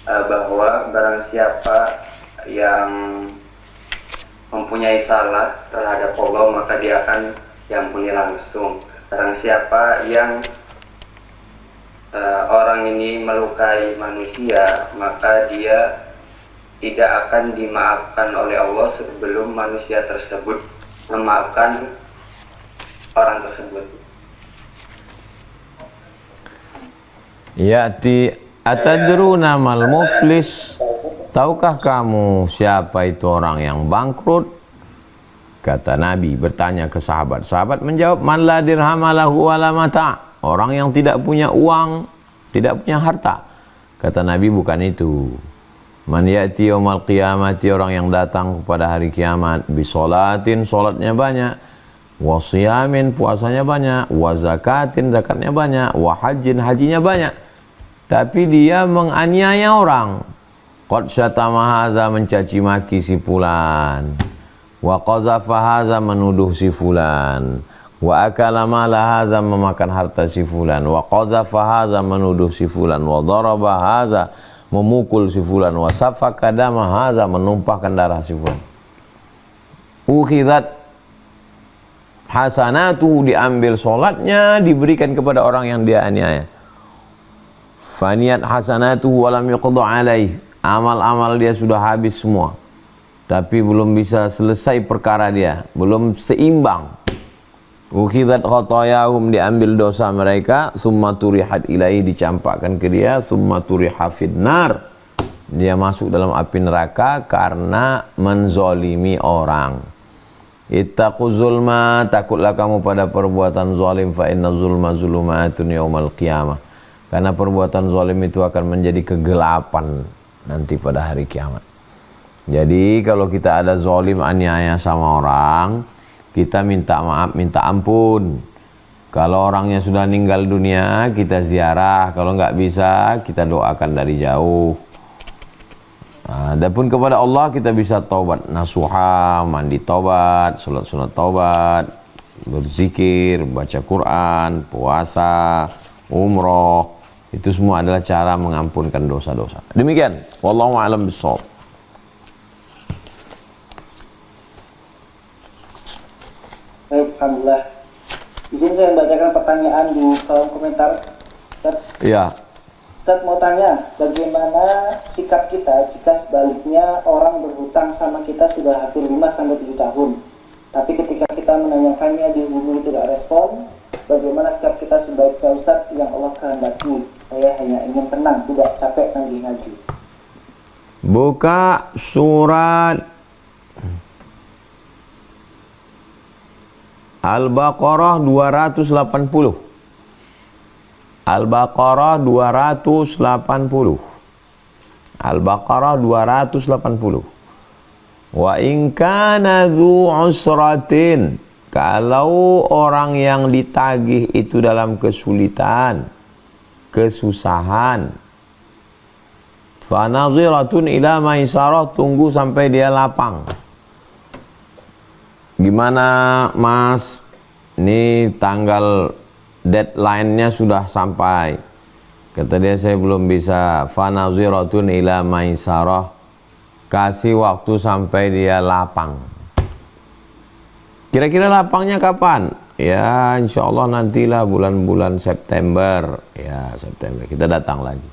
bahwa barang siapa yang mempunyai salah terhadap Allah maka dia akan diampuni langsung. Barang siapa yang orang ini melukai manusia maka dia tidak akan dimaafkan oleh Allah sebelum manusia tersebut memaafkan orang tersebut. Ya'ti atadruna mal muflis. Tahukah kamu siapa itu orang yang bangkrut? Kata Nabi bertanya ke sahabat. Sahabat menjawab, man la dirhamalahu wala mata'. Orang yang tidak punya uang, tidak punya harta. Kata Nabi bukan itu. Man ya'ti yaumal qiyamati, orang yang datang kepada hari kiamat, bisolatin, solatnya banyak, wasiyamin, puasanya banyak, wazakatin, zakatnya banyak, wahajin, hajinya banyak. Tapi dia menganiaya orang. Qad syatama haza, mencaci maki si fulan. Wa qazafa haza, menuduh si fulan. Wa akala mala haza, memakan harta si fulan. Wa qazafa haza, menuduh si fulan. Wa daraba haza, memukul si fulan. Wa safaka dama haza, menumpahkan darah si fulan. Ukhidat hasanatu, diambil solatnya, diberikan kepada orang yang dia aniaya. Faniyat hasanatu walam yuqda alaih, amal-amal dia sudah habis semua, tapi belum bisa selesai perkara dia, belum seimbang. Ukhidat khatayahum, diambil dosa mereka, summa turihat ilaihi, dicampakkan ke dia, summa turiha fidnar, dia masuk dalam api neraka karena menzolimi orang. Ittaqu zulma, takutlah kamu pada perbuatan zalim, fa inna zulma zulumatun yaumal qiyamah, karena perbuatan zalim itu akan menjadi kegelapan nanti pada hari kiamat. Jadi kalau kita ada zalim, aniaya sama orang, kita minta maaf, minta ampun. Kalau orangnya sudah meninggal dunia, kita ziarah. Kalau nggak bisa, kita doakan dari jauh. Adapun kepada Allah kita bisa taubat nasuha, mandi taubat, sunat taubat, berzikir, baca Quran, puasa, umroh. Itu semua adalah cara mengampunkan dosa-dosa. Demikian, wallahu a'lam bishawab. Baik, alhamdulillah. Di sini saya membacakan pertanyaan di kolom komentar, Ustaz. Iya. Ustaz mau tanya, bagaimana sikap kita jika sebaliknya orang berhutang sama kita sudah hampir 5-7 tahun, tapi ketika kita menanyakannya dihubungi tidak respon, bagaimana sikap kita sebaiknya Ustaz yang Allah kehendaki? Saya hanya ingin tenang, tidak capek nagih-nagih. Buka surat Al-Baqarah 280. Al-Baqarah 280. Al-Baqarah 280. Wa in kana dzu usratin, kalau orang yang ditagih itu dalam kesulitan, kesusahan, fa naziratun ila maisarah, tunggu sampai dia lapang. Gimana Mas, ini tanggal deadline-nya sudah sampai. Kata dia, saya belum bisa. Fa naziratun ila maisarah, kasih waktu sampai dia lapang. Kira-kira lapangnya kapan? Ya insya Allah nantilah bulan-bulan September. Ya September kita datang lagi.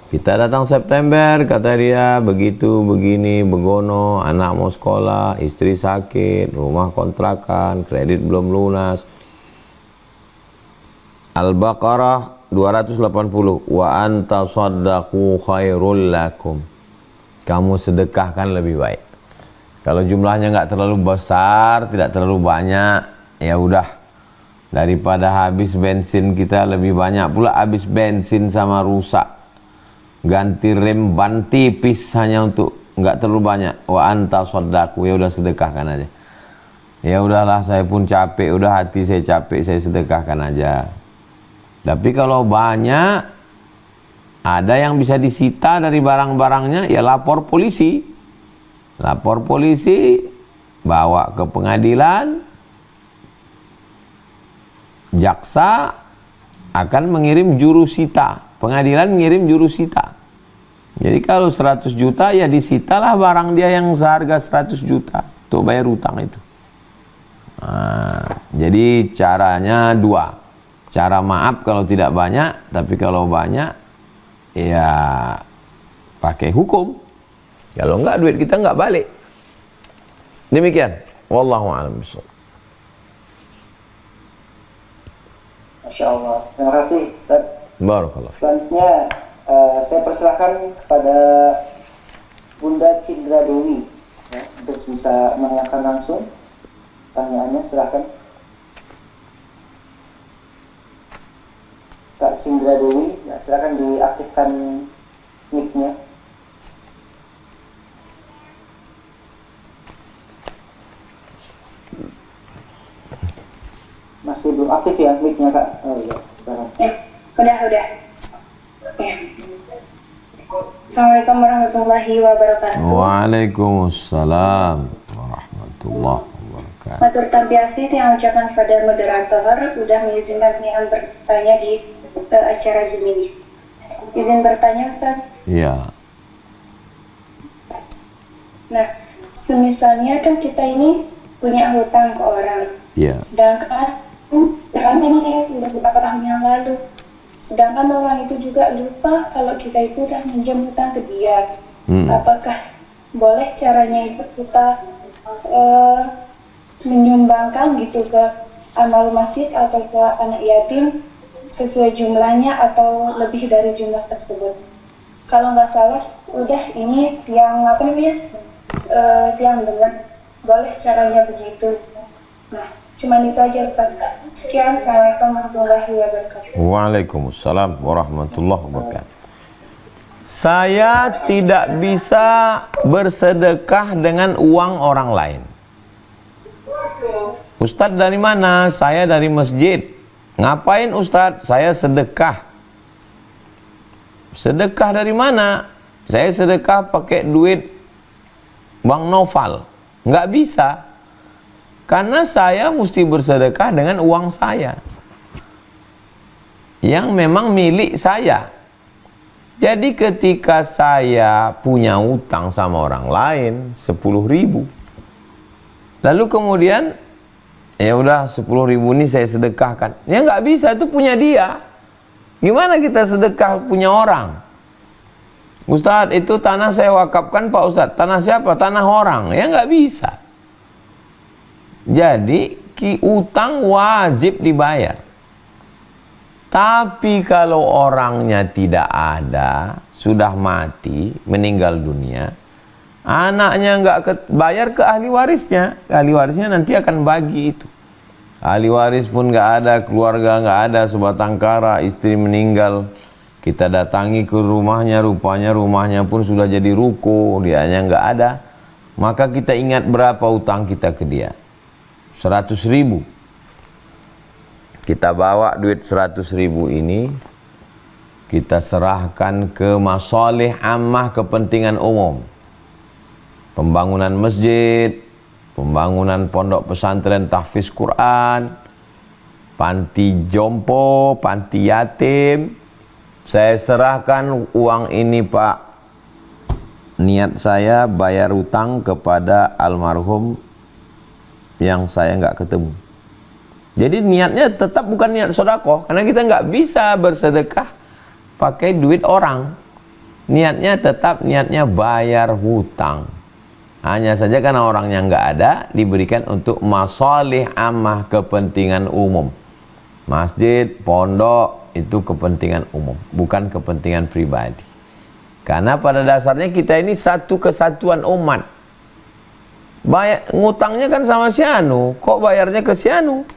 Kita datang September, kata dia, begitu, begini, begono, anak mau sekolah, istri sakit, rumah kontrakan, kredit belum lunas. Al-Baqarah 280. Wa anta saddaqu khairul lakum, kamu sedekahkan lebih baik. Kalau jumlahnya nggak terlalu besar, tidak terlalu banyak, ya udah, daripada habis bensin kita lebih banyak pula habis bensin sama rusak, ganti rem ban tipis hanya untuk nggak terlalu banyak. Wa anta saddaqu, ya udah sedekahkan aja. Ya udahlah, saya pun capek, udah hati saya capek, saya sedekahkan aja. Tapi kalau banyak, ada yang bisa disita dari barang-barangnya, ya lapor polisi. Lapor polisi, bawa ke pengadilan, jaksa akan mengirim juru sita. pengadilan ngirim jurusita. Jadi kalau 100 juta ya disitalah barang dia yang seharga 100 juta untuk bayar utang itu. Nah, jadi caranya dua. Cara maaf kalau tidak banyak, tapi kalau banyak ya pakai hukum. Kalau enggak duit kita enggak balik. Demikian. Wallahu a'lam bishawab. Masya Allah. Terima kasih Ustaz. Barakallah. Selanjutnya saya persilahkan kepada Bunda Cindra Dewi ya, untuk bisa menanyakan langsung pertanyaannya. Silahkan Kak Cindra Dewi, ya, silahkan diaktifkan mic-nya. Masih belum aktif ya mic-nya Kak? Oh iya, silahkan. Udah. Ya. Assalamualaikum warahmatullahi wabarakatuh. Waalaikumsalam warahmatullahi wabarakatuh. Matur tampiasi yang ucapkan kepada moderator udah mengizinkan penyanyi bertanya di acara Zoom ini. Izin bertanya Ustaz? Iya. Nah, semisalnya kan kita ini punya hutang ke orang. Iya. Sedangkan ini udah beberapa tahun yang lalu. Sedangkan orang itu juga lupa kalau kita itu udah minjem hutang ke dia. Apakah boleh caranya itu kita menyumbangkan gitu ke amal masjid atau ke anak yatim sesuai jumlahnya atau lebih dari jumlah tersebut? Kalau nggak salah, udah ini tiang tiang dengar boleh caranya begitu. Nah, cuman itu aja Ustaz. Sekian, Assalamualaikum warahmatullahi wabarakatuh. Waalaikumsalam warahmatullahi wabarakatuh. Saya tidak bisa bersedekah dengan uang orang lain. Ustadz dari mana? Saya dari masjid. Ngapain Ustadz? Saya sedekah. Sedekah dari mana? Saya sedekah pakai duit Bang Noval. Nggak bisa. Karena saya mesti bersedekah dengan uang saya yang memang milik saya. Jadi ketika saya punya utang sama orang lain 10.000, lalu kemudian ya udah 10.000 ini saya sedekahkan, ya nggak bisa, itu punya dia. Gimana kita sedekah punya orang? Ustadz, itu tanah saya wakafkan Pak Ustadz. Tanah siapa? Tanah orang. Ya nggak bisa. Jadi utang wajib dibayar. Tapi kalau orangnya tidak ada, sudah mati, meninggal dunia, anaknya nggak bayar ke ahli warisnya. Ahli warisnya nanti akan bagi itu. Ahli waris pun nggak ada, keluarga nggak ada, sebatang kara, istri meninggal. Kita datangi ke rumahnya, rupanya rumahnya pun sudah jadi ruko, dianya nggak ada. Maka kita ingat berapa utang kita ke dia. 100.000. Kita bawa duit 100.000 ini, kita serahkan ke masalih ammah, kepentingan umum. Pembangunan masjid, pembangunan pondok pesantren tahfiz Quran, panti jompo, panti yatim. Saya serahkan uang ini Pak. Niat saya bayar utang kepada almarhum yang saya nggak ketemu. Jadi niatnya tetap bukan niat sedekah, karena kita nggak bisa bersedekah pakai duit orang. Niatnya tetap niatnya bayar hutang. Hanya saja karena orangnya nggak ada, diberikan untuk masalih ammah, kepentingan umum. Masjid, pondok itu kepentingan umum, bukan kepentingan pribadi. Karena pada dasarnya kita ini satu kesatuan umat. Bayar ngutangnya kan sama si Anu, kok bayarnya ke si Anu?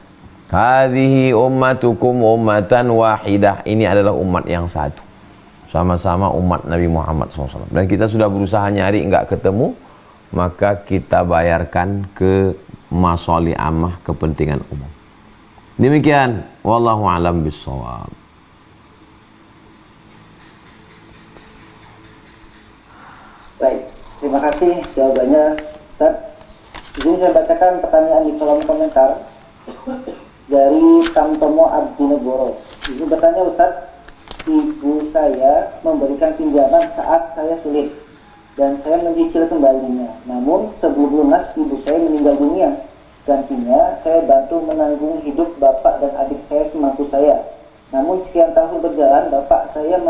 Hadhihi ummatukum ummatan wahidah. Ini adalah umat yang satu, sama-sama umat Nabi Muhammad SAW. Dan kita sudah berusaha nyari nggak ketemu, maka kita bayarkan ke masalih ammah, kepentingan umum. Demikian, wallahu a'lam bishawab. Baik, terima kasih jawabannya Ustaz. Izin saya bacakan pertanyaan di kolom komentar dari Tamtomo Abdinegoro. Izin bertanya Ustaz, ibu saya memberikan pinjaman saat saya sulit dan saya mencicil kembalinya. Namun sebelum lunas ibu saya meninggal dunia. Gantinya saya bantu menanggung hidup bapak dan adik saya semampu saya. Namun sekian tahun berjalan bapak saya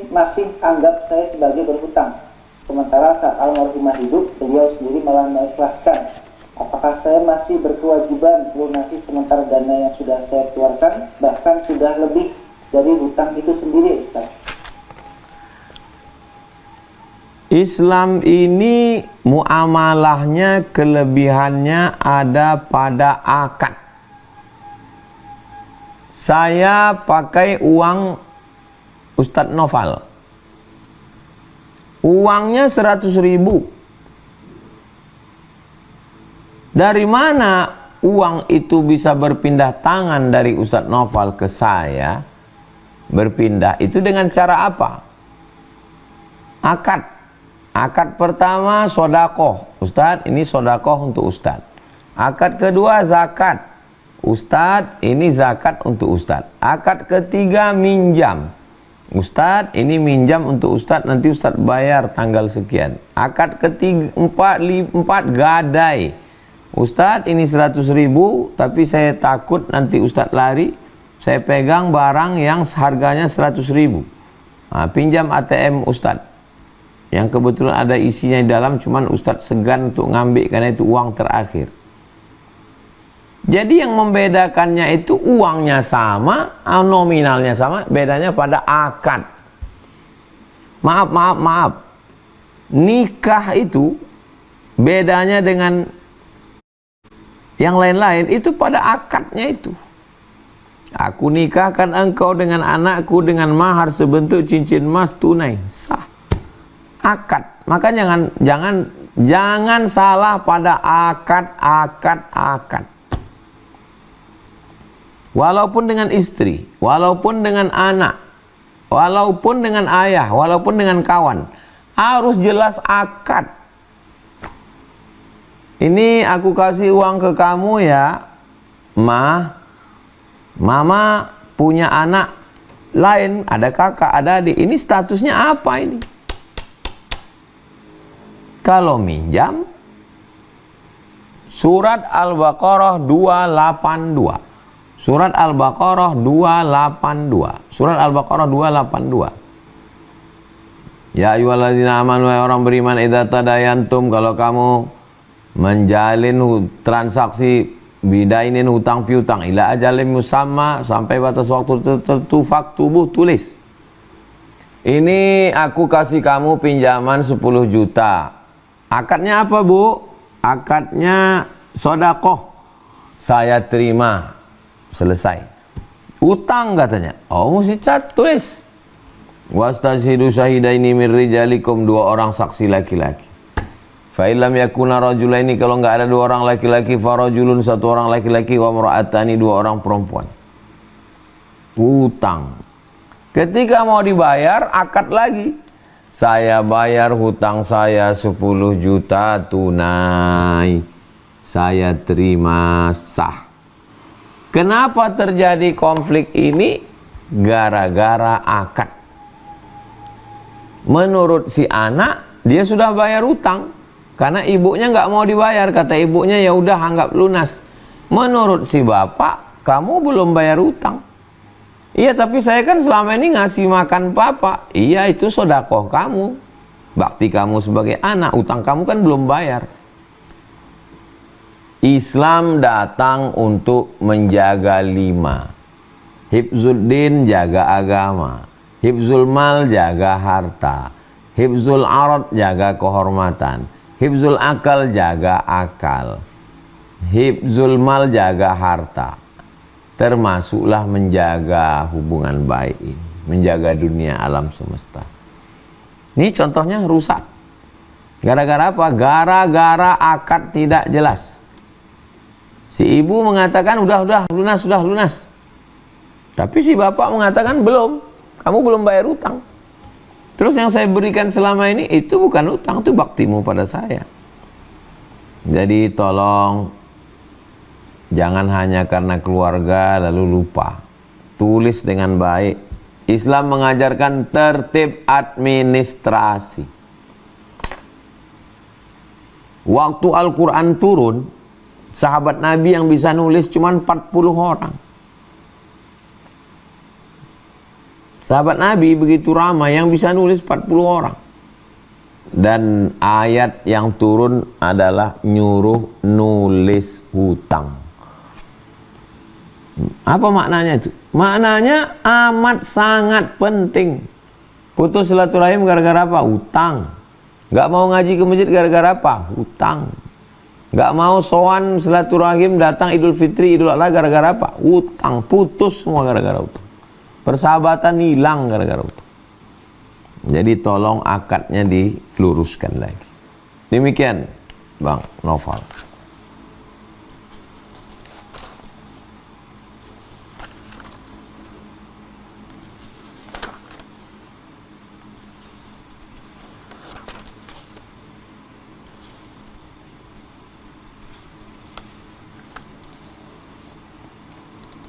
masih anggap saya sebagai berhutang. Sementara saat almarhumah hidup beliau sendiri malah mengikhlaskan. Apakah saya masih berkewajiban melunasi sementara dana yang sudah saya keluarkan bahkan sudah lebih dari hutang itu sendiri, Ustaz? Islam ini muamalahnya, kelebihannya ada pada akad. Saya pakai uang Ustadz Noval, uangnya 100.000. Dari mana uang itu bisa berpindah tangan dari Ustadz Noval ke saya? Berpindah itu dengan cara apa? Akad. Akad pertama sodakoh. Ustadz, ini sodakoh untuk Ustadz. Akad kedua zakat. Ustadz, ini zakat untuk Ustadz. Akad ketiga minjam. Ustadz, ini minjam untuk Ustadz, nanti Ustadz bayar tanggal sekian. Akad ketiga, empat gadai. Ustadz, ini 100.000, tapi saya takut nanti Ustadz lari. Saya pegang barang yang harganya 100.000. Nah, pinjam ATM Ustadz, yang kebetulan ada isinya di dalam, cuman Ustadz segan untuk ngambil karena itu uang terakhir. Jadi yang membedakannya itu uangnya sama, nominalnya sama, bedanya pada akad. Maaf. Nikah itu bedanya dengan yang lain-lain itu pada akadnya itu. Aku nikahkan engkau dengan anakku dengan mahar sebentuk cincin emas tunai, sah. Akad. Maka jangan salah pada akad. Walaupun dengan istri, walaupun dengan anak, walaupun dengan ayah, walaupun dengan kawan, harus jelas akad. Ini aku kasih uang ke kamu ya, Mama punya anak lain, ada kakak, ada adik. Ini statusnya apa ini? Kalau minjam, surat Al-Baqarah 282. Surat Al-Baqarah 282. Surat Al-Baqarah 282. Ya ayyuhalladzina amanu, wahai orang beriman, idza tadayantum, kalau kamu menjalin transaksi bidainin hutang piutang ila ajalin musamma, sampai batas waktu tertentu, faktubuh, tulis. Ini aku kasih kamu pinjaman 10 juta. Akadnya apa, Bu? Akadnya sodakoh. Saya terima. Selesai. Utang katanya. Oh, mesti tulis. Wastashhidu syahidaini min rijalikum, 2 orang saksi laki-laki. Fa illam yakuna rajulaini, kalau enggak ada 2 orang laki-laki, fa rajulun, 1 orang laki-laki, wa imra'atani, 2 orang perempuan. Utang. Ketika mau dibayar, akad lagi. Saya bayar hutang saya 10 juta tunai. Saya terima, sah. Kenapa terjadi konflik ini? Gara-gara akad. Menurut si anak, dia sudah bayar hutang. Karena ibunya nggak mau dibayar. Kata ibunya, ya udah anggap lunas. Menurut si bapak, kamu belum bayar hutang. Iya, tapi saya kan selama ini ngasih makan papa. Iya, itu sedekah kamu, bakti kamu sebagai anak. Utang kamu kan belum bayar. Islam datang untuk menjaga 5. Hifzuddin, jaga agama. Hifzul mal, jaga harta. Hifzul arad, jaga kehormatan. Hifzul akal, jaga akal. Hifzul mal, jaga harta. Termasuklah menjaga hubungan baik ini, menjaga dunia alam semesta. Ini contohnya rusak. Gara-gara apa? Gara-gara akad tidak jelas. Si ibu mengatakan udah lunas. Tapi si bapak mengatakan belum, kamu belum bayar utang. Terus yang saya berikan selama ini itu bukan utang, itu baktimu pada saya. Jadi tolong jangan hanya karena keluarga lalu lupa. Tulis dengan baik. Islam mengajarkan tertib administrasi. Waktu Al-Quran turun, sahabat Nabi yang bisa nulis cuma 40 orang. Sahabat Nabi begitu ramai, yang bisa nulis 40 orang. Dan ayat yang turun adalah nyuruh nulis hutang. Apa maknanya itu? Maknanya amat sangat penting. Putus silaturahim gara-gara apa? Hutang. Gak mau ngaji ke masjid gara-gara apa? Hutang. Gak mau sowan silaturahim datang Idul Fitri, Idul Adha gara-gara apa? Hutang. Putus semua gara-gara hutang. Persahabatan hilang gara-gara hutang. Jadi tolong akadnya diluruskan lagi. Demikian Bang Noval.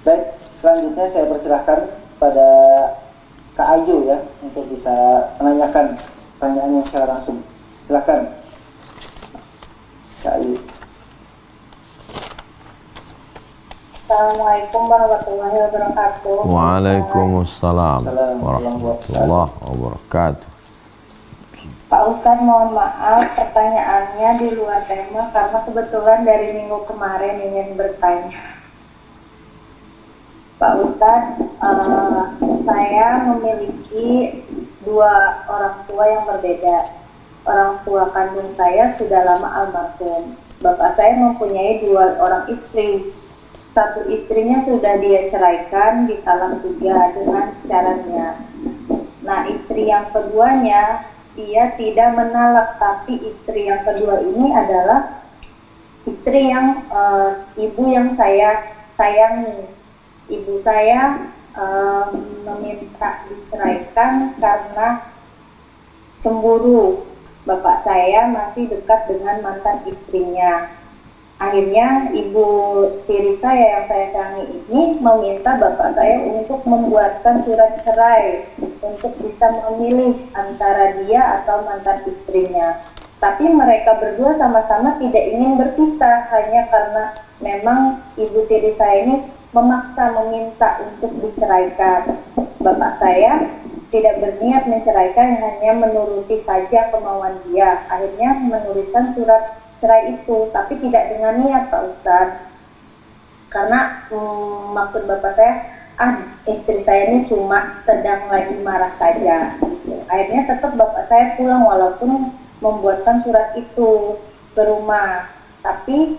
Baik, selanjutnya saya persilahkan pada Kak Ayu ya untuk bisa menanyakan pertanyaannya secara langsung. Silakan Kak Ayu. Assalamualaikum warahmatullahi wabarakatuh. Waalaikumsalam warahmatullahi wabarakatuh. Pak Ustadz, mohon maaf pertanyaannya di luar tema karena kebetulan dari minggu kemarin ingin bertanya. Pak Ustadz, saya memiliki dua orang tua yang berbeda. Orang tua kandung saya sudah lama almarhum. Bapak saya mempunyai dua orang istri. Satu istrinya sudah dia ceraikan, ditalak juga dengan secaranya. Nah, istri yang keduanya, dia tidak menalak, tapi istri yang kedua ini adalah istri yang ibu yang saya sayangi. Ibu saya meminta diceraikan karena cemburu. Bapak saya masih dekat dengan mantan istrinya. Akhirnya ibu tiri saya yang saya sayangi ini meminta bapak saya untuk membuatkan surat cerai untuk bisa memilih antara dia atau mantan istrinya. Tapi mereka berdua sama-sama tidak ingin berpisah hanya karena memang ibu tiri saya ini memaksa meminta untuk diceraikan. Bapak saya tidak berniat menceraikan, hanya menuruti saja kemauan dia. Akhirnya menuliskan surat cerai itu, tapi tidak dengan niat Pak Ustadz. Karena maksud bapak saya, istri saya ini cuma sedang lagi marah saja. Gitu. Akhirnya tetap bapak saya pulang walaupun membuatkan surat itu ke rumah. Tapi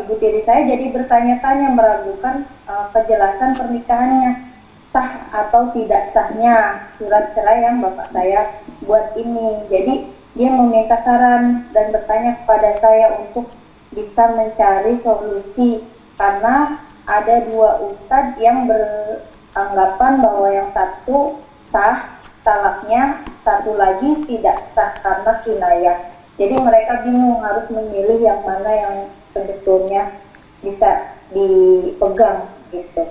ibu tiri saya jadi bertanya-tanya, meragukan kejelasan pernikahannya, sah atau tidak sahnya surat cerai yang bapak saya buat ini. Jadi dia meminta saran dan bertanya kepada saya untuk bisa mencari solusi, karena ada dua ustadz yang beranggapan bahwa yang satu sah talaknya, satu lagi tidak sah karena kinayah. Jadi mereka bingung harus memilih yang mana yang sebetulnya bisa dipegang gitu.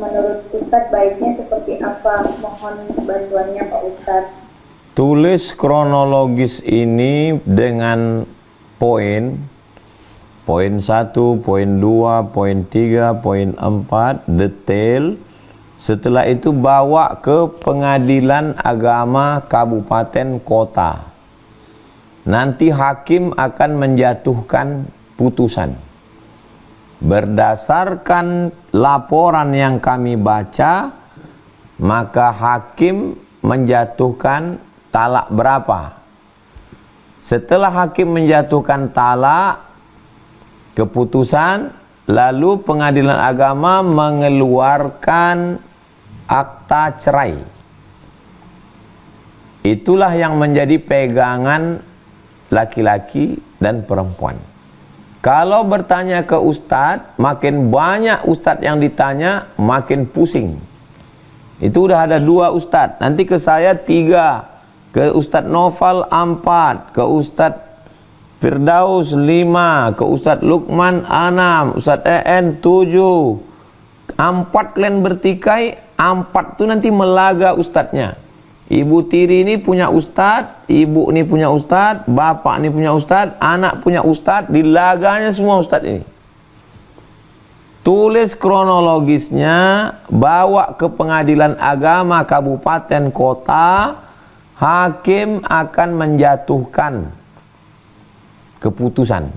Menurut Ustadz baiknya seperti apa? Mohon bantuannya Pak Ustadz. Tulis kronologis ini dengan poin 1, poin 2, poin 3, poin 4, detail. Setelah itu bawa ke pengadilan agama kabupaten kota. Nanti hakim akan menjatuhkan putusan. Berdasarkan laporan yang kami baca, maka hakim menjatuhkan talak berapa. Setelah hakim menjatuhkan talak, keputusan, lalu pengadilan agama mengeluarkan akta cerai. Itulah yang menjadi pegangan laki-laki dan perempuan. Kalau bertanya ke ustadz, makin banyak ustadz yang ditanya, makin pusing. Itu udah ada 2 ustadz, nanti ke saya 3, ke Ustadz Noval 4, ke Ustadz Firdaus 5, ke Ustadz Lukman 6, Ustadz EN 7, 4 kalian bertikai, 4 tuh nanti melaga ustadznya. Ibu tiri ini punya ustadz, ibu ini punya ustadz, bapak ini punya ustadz, anak punya ustadz, dilaganya semua ustadz ini. Tulis kronologisnya, bawa ke pengadilan agama kabupaten kota, hakim akan menjatuhkan keputusan.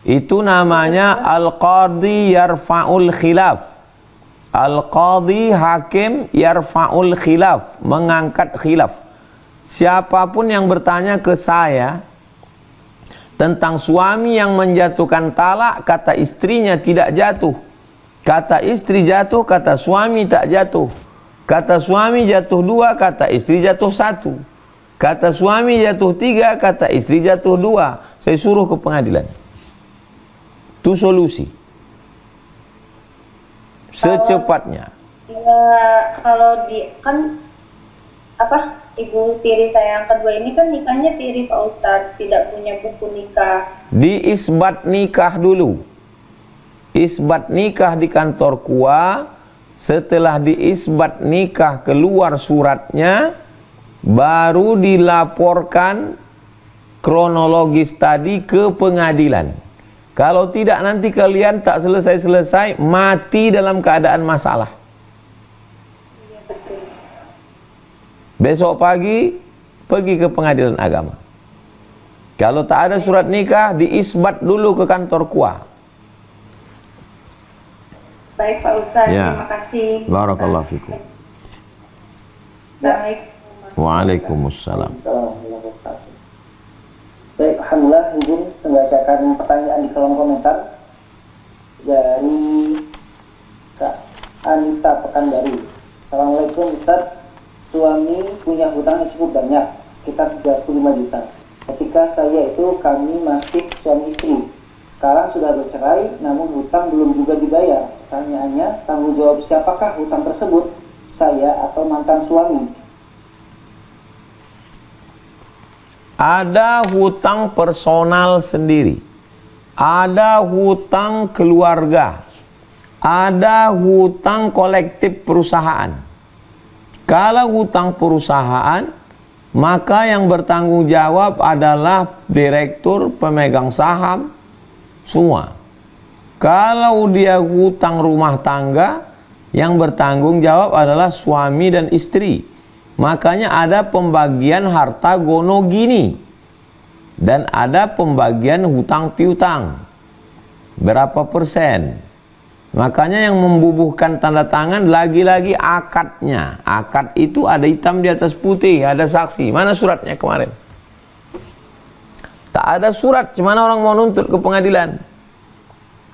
Itu namanya al-qadhi yarfa'ul khilaf. Al-qadhi hakim yarfa'ul khilaf, mengangkat khilaf. Siapapun yang bertanya ke saya tentang suami yang menjatuhkan talak, kata istrinya tidak jatuh, kata istri jatuh, kata suami tak jatuh, kata suami jatuh 2, kata istri jatuh 1, kata suami jatuh 3, kata istri jatuh 2. Saya suruh ke pengadilan. Itu solusi secepatnya. Ya, kalau di kan apa, ibu tiri saya yang kedua ini kan nikahnya tiri Pak Ustadz, tidak punya buku nikah. Diisbat nikah dulu. Isbat nikah di kantor KUA. Setelah diisbat nikah keluar suratnya, baru dilaporkan kronologis tadi ke pengadilan. Kalau tidak nanti kalian tak selesai-selesai, mati dalam keadaan masalah. Iya, betul. Besok pagi pergi ke pengadilan agama. Kalau tak ada surat nikah, diisbat dulu ke kantor KUA. Baik Pak Ustadz, Ya. terima kasih. Barakallahu fikum. Assalamualaikum. Waalaikumsalam. Assalamualaikum warahmatullahi wabarakatuh. Baik, alhamdulillah izin membacakan pertanyaan di kolom komentar dari Kak Anita Pekanbaru. Assalamualaikum Ustadz, suami punya hutang yang cukup banyak, sekitar 35 juta. Ketika saya itu kami masih suami istri. Sekarang sudah bercerai, namun hutang belum juga dibayar. Pertanyaannya, tanggung jawab siapakah hutang tersebut? Saya atau mantan suami? Ada hutang personal sendiri, ada hutang keluarga, ada hutang kolektif perusahaan. Kalau hutang perusahaan, maka yang bertanggung jawab adalah direktur, pemegang saham, semua. Kalau dia hutang rumah tangga, yang bertanggung jawab adalah suami dan istri. Makanya ada pembagian harta gono gini dan ada pembagian hutang piutang berapa persen. Makanya yang membubuhkan tanda tangan lagi-lagi akadnya. Akad itu ada hitam di atas putih, ada saksi. Mana suratnya kemarin? Tak ada surat, gimana orang mau nuntut ke pengadilan?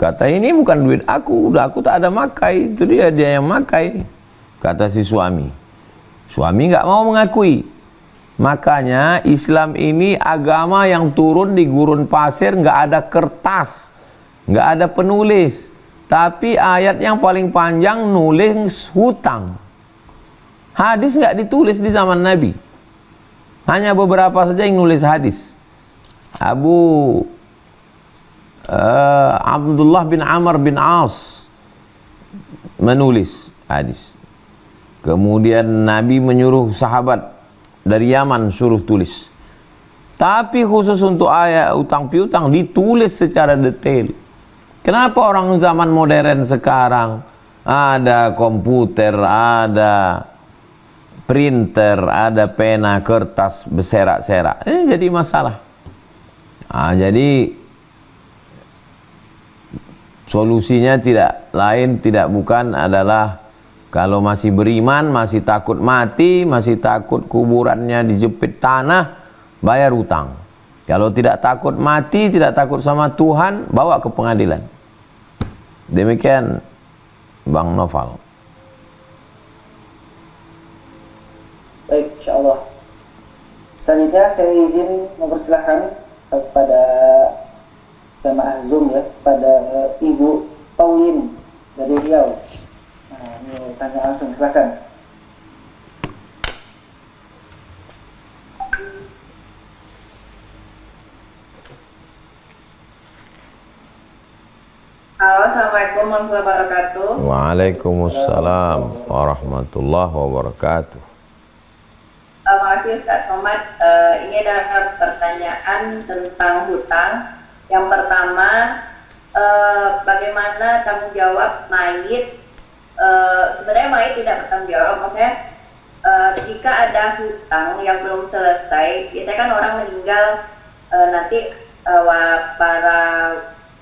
Kata ini bukan duit aku, udah aku tak ada makai, itu dia yang makai. Kata si suami. Suami nggak mau mengakui. Makanya Islam ini agama yang turun di gurun pasir, nggak ada kertas, nggak ada penulis. Tapi ayat yang paling panjang nulis hutang. Hadis nggak ditulis di zaman Nabi. Hanya beberapa saja yang nulis hadis. Abdullah bin Amr bin As menulis hadis. Kemudian Nabi menyuruh sahabat dari Yaman suruh tulis. Tapi khusus untuk ayat utang piutang ditulis secara detail. Kenapa orang zaman modern sekarang ada komputer, ada printer, ada pena, kertas berserak-serak? Jadi masalah. Jadi solusinya tidak lain, tidak bukan adalah kalau masih beriman, masih takut mati, masih takut kuburannya dijepit tanah, bayar hutang. Kalau tidak takut mati, tidak takut sama Tuhan, bawa ke pengadilan. Demikian Bang Noval. Baik, insyaallah. Selanjutnya saya izin mempersilahkan kepada jamaah Zoom ya, kepada Ibu Pauline dari Riau. Nah, ini tanya langsung, silakan. Halo, Assalamualaikum Assalamualaikum warahmatullahi wabarakatuh. Waalaikumsalam warahmatullahi wabarakatuh. Makasih Ustaz Muhammad. Ini ada pertanyaan tentang hutang. Yang pertama, bagaimana tanggung jawab mayit? Sebenarnya mayit tidak bertanggung jawab. Maksudnya jika ada hutang yang belum selesai, biasanya kan orang meninggal, nanti para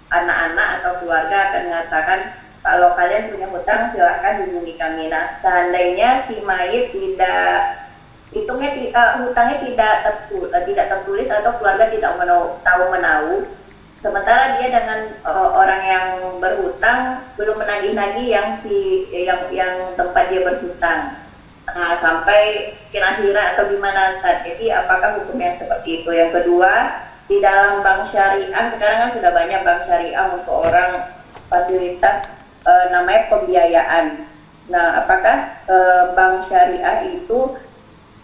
anak-anak atau keluarga akan mengatakan, kalau kalian punya hutang silahkan hubungi kami. Nah, seandainya si mayit hutangnya tidak tertulis atau keluarga tidak tahu menahu, sementara dia dengan orang yang berhutang belum menagih-nagih yang tempat dia berhutang. Nah, sampai akhirat atau gimana Ustaz? Jadi apakah hukumnya seperti itu? Yang kedua, di dalam bank syariah sekarang kan sudah banyak bank syariah untuk orang fasilitas namanya pembiayaan. Nah, apakah bank syariah itu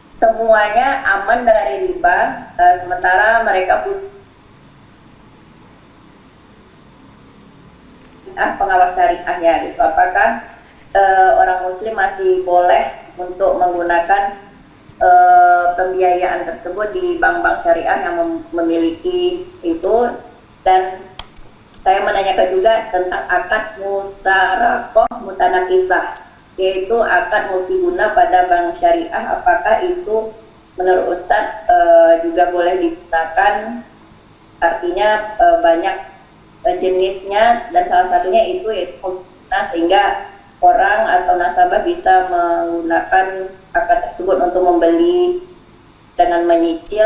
semuanya aman dari riba, sementara mereka punya pengawas syariahnya gitu? Apakah orang muslim masih boleh untuk menggunakan pembiayaan tersebut di bank-bank syariah yang memiliki itu? Dan saya menanyakan juga tentang akad musyarakah mutanakisah, yaitu akad multiguna pada bank syariah. Apakah itu menurut Ustadz juga boleh digunakan? Artinya banyak jenisnya dan salah satunya itu yaitu multiguna, sehingga orang atau nasabah bisa menggunakan akad tersebut untuk membeli dengan menyicil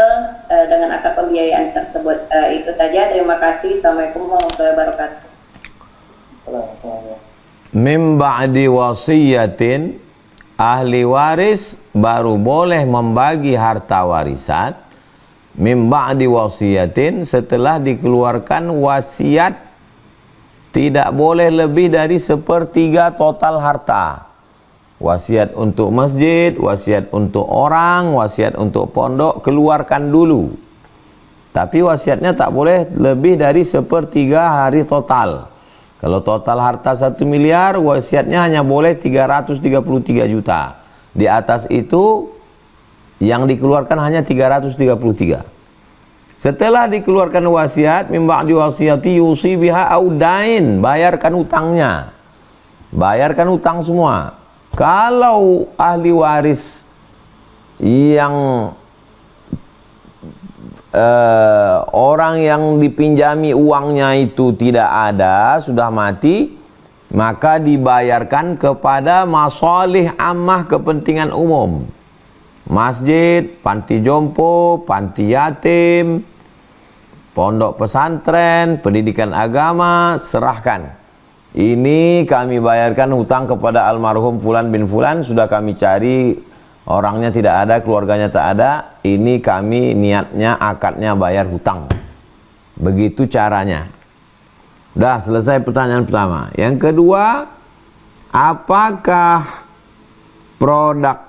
dengan akad pembiayaan tersebut. Itu saja, terima kasih. Assalamualaikum warahmatullahi wabarakatuh. Min ba'di wasiyatin, ahli waris baru boleh membagi harta warisan. Min ba'di wasiyatin, setelah dikeluarkan wasiat, tidak boleh lebih dari 1/3 total harta. Wasiat untuk masjid, wasiat untuk orang, wasiat untuk pondok, keluarkan dulu. Tapi wasiatnya tak boleh lebih dari 1/3 hari total. Kalau total harta 1 miliar, wasiatnya hanya boleh 333 juta. Di atas itu, yang dikeluarkan hanya 333. Setelah dikeluarkan wasiat, min ba'di wasiyati yusi biha audain, bayarkan utangnya. Bayarkan utang semua. Kalau ahli waris yang orang yang dipinjami uangnya itu tidak ada, sudah mati, maka dibayarkan kepada masalih ammah, kepentingan umum. Masjid, panti jompo, panti yatim, pondok pesantren, pendidikan agama, serahkan. Ini kami bayarkan hutang kepada almarhum Fulan bin Fulan, sudah kami cari, orangnya tidak ada, keluarganya tak ada, ini kami niatnya, akadnya bayar hutang. Begitu caranya. Dah selesai pertanyaan pertama. Yang kedua, apakah produk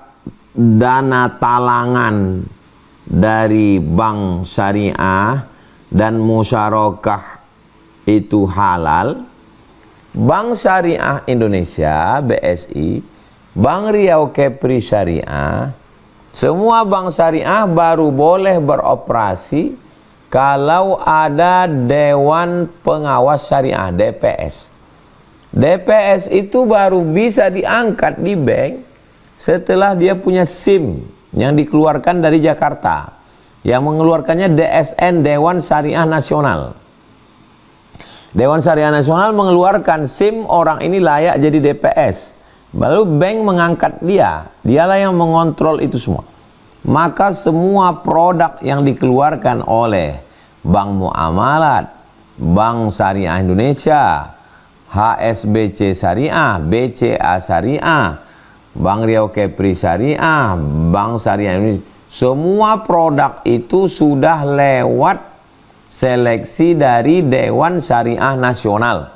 dana talangan dari bank syariah dan musyarakah itu halal? Bank Syariah Indonesia, BSI, Bank Riau Kepri Syariah, semua bank syariah baru boleh beroperasi kalau ada Dewan Pengawas Syariah, DPS. DPS itu baru bisa diangkat di bank setelah dia punya SIM yang dikeluarkan dari Jakarta, yang mengeluarkannya DSN, Dewan Syariah Nasional. Dewan Syariah Nasional mengeluarkan SIM, orang ini layak jadi DPS. Lalu bank mengangkat dia, dialah yang mengontrol itu semua. Maka semua produk yang dikeluarkan oleh Bank Muamalat, Bank Syariah Indonesia, HSBC Syariah, BCA Syariah, Bank Riau Kepri Syariah, Bank Syariah Indonesia, semua produk itu sudah lewat seleksi dari Dewan Syariah Nasional.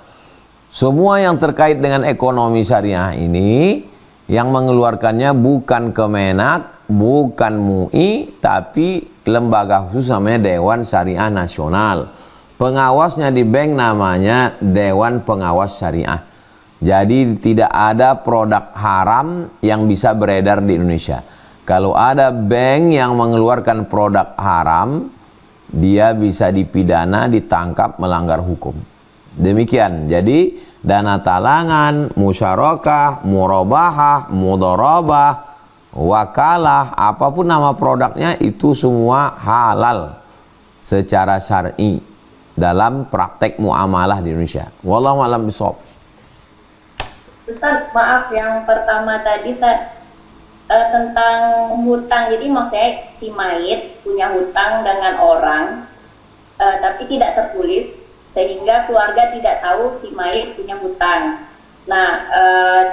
Semua yang terkait dengan ekonomi syariah ini, yang mengeluarkannya bukan Kemenak, bukan MUI, tapi lembaga khusus namanya Dewan Syariah Nasional. Pengawasnya di bank namanya Dewan Pengawas Syariah. Jadi tidak ada produk haram yang bisa beredar di Indonesia. Kalau ada bank yang mengeluarkan produk haram, dia bisa dipidana, ditangkap, melanggar hukum. Demikian. Jadi dana talangan, musyarakah, murabahah, mudharabah, wakalah, apapun nama produknya itu semua halal secara syar'i dalam praktek muamalah di Indonesia. Wallahu a'lam bishawab. Ustaz, maaf yang pertama tadi Ustaz, tentang hutang. Jadi maksudnya si mayit punya hutang dengan orang, tapi tidak tertulis, sehingga keluarga tidak tahu si mayit punya hutang. Nah,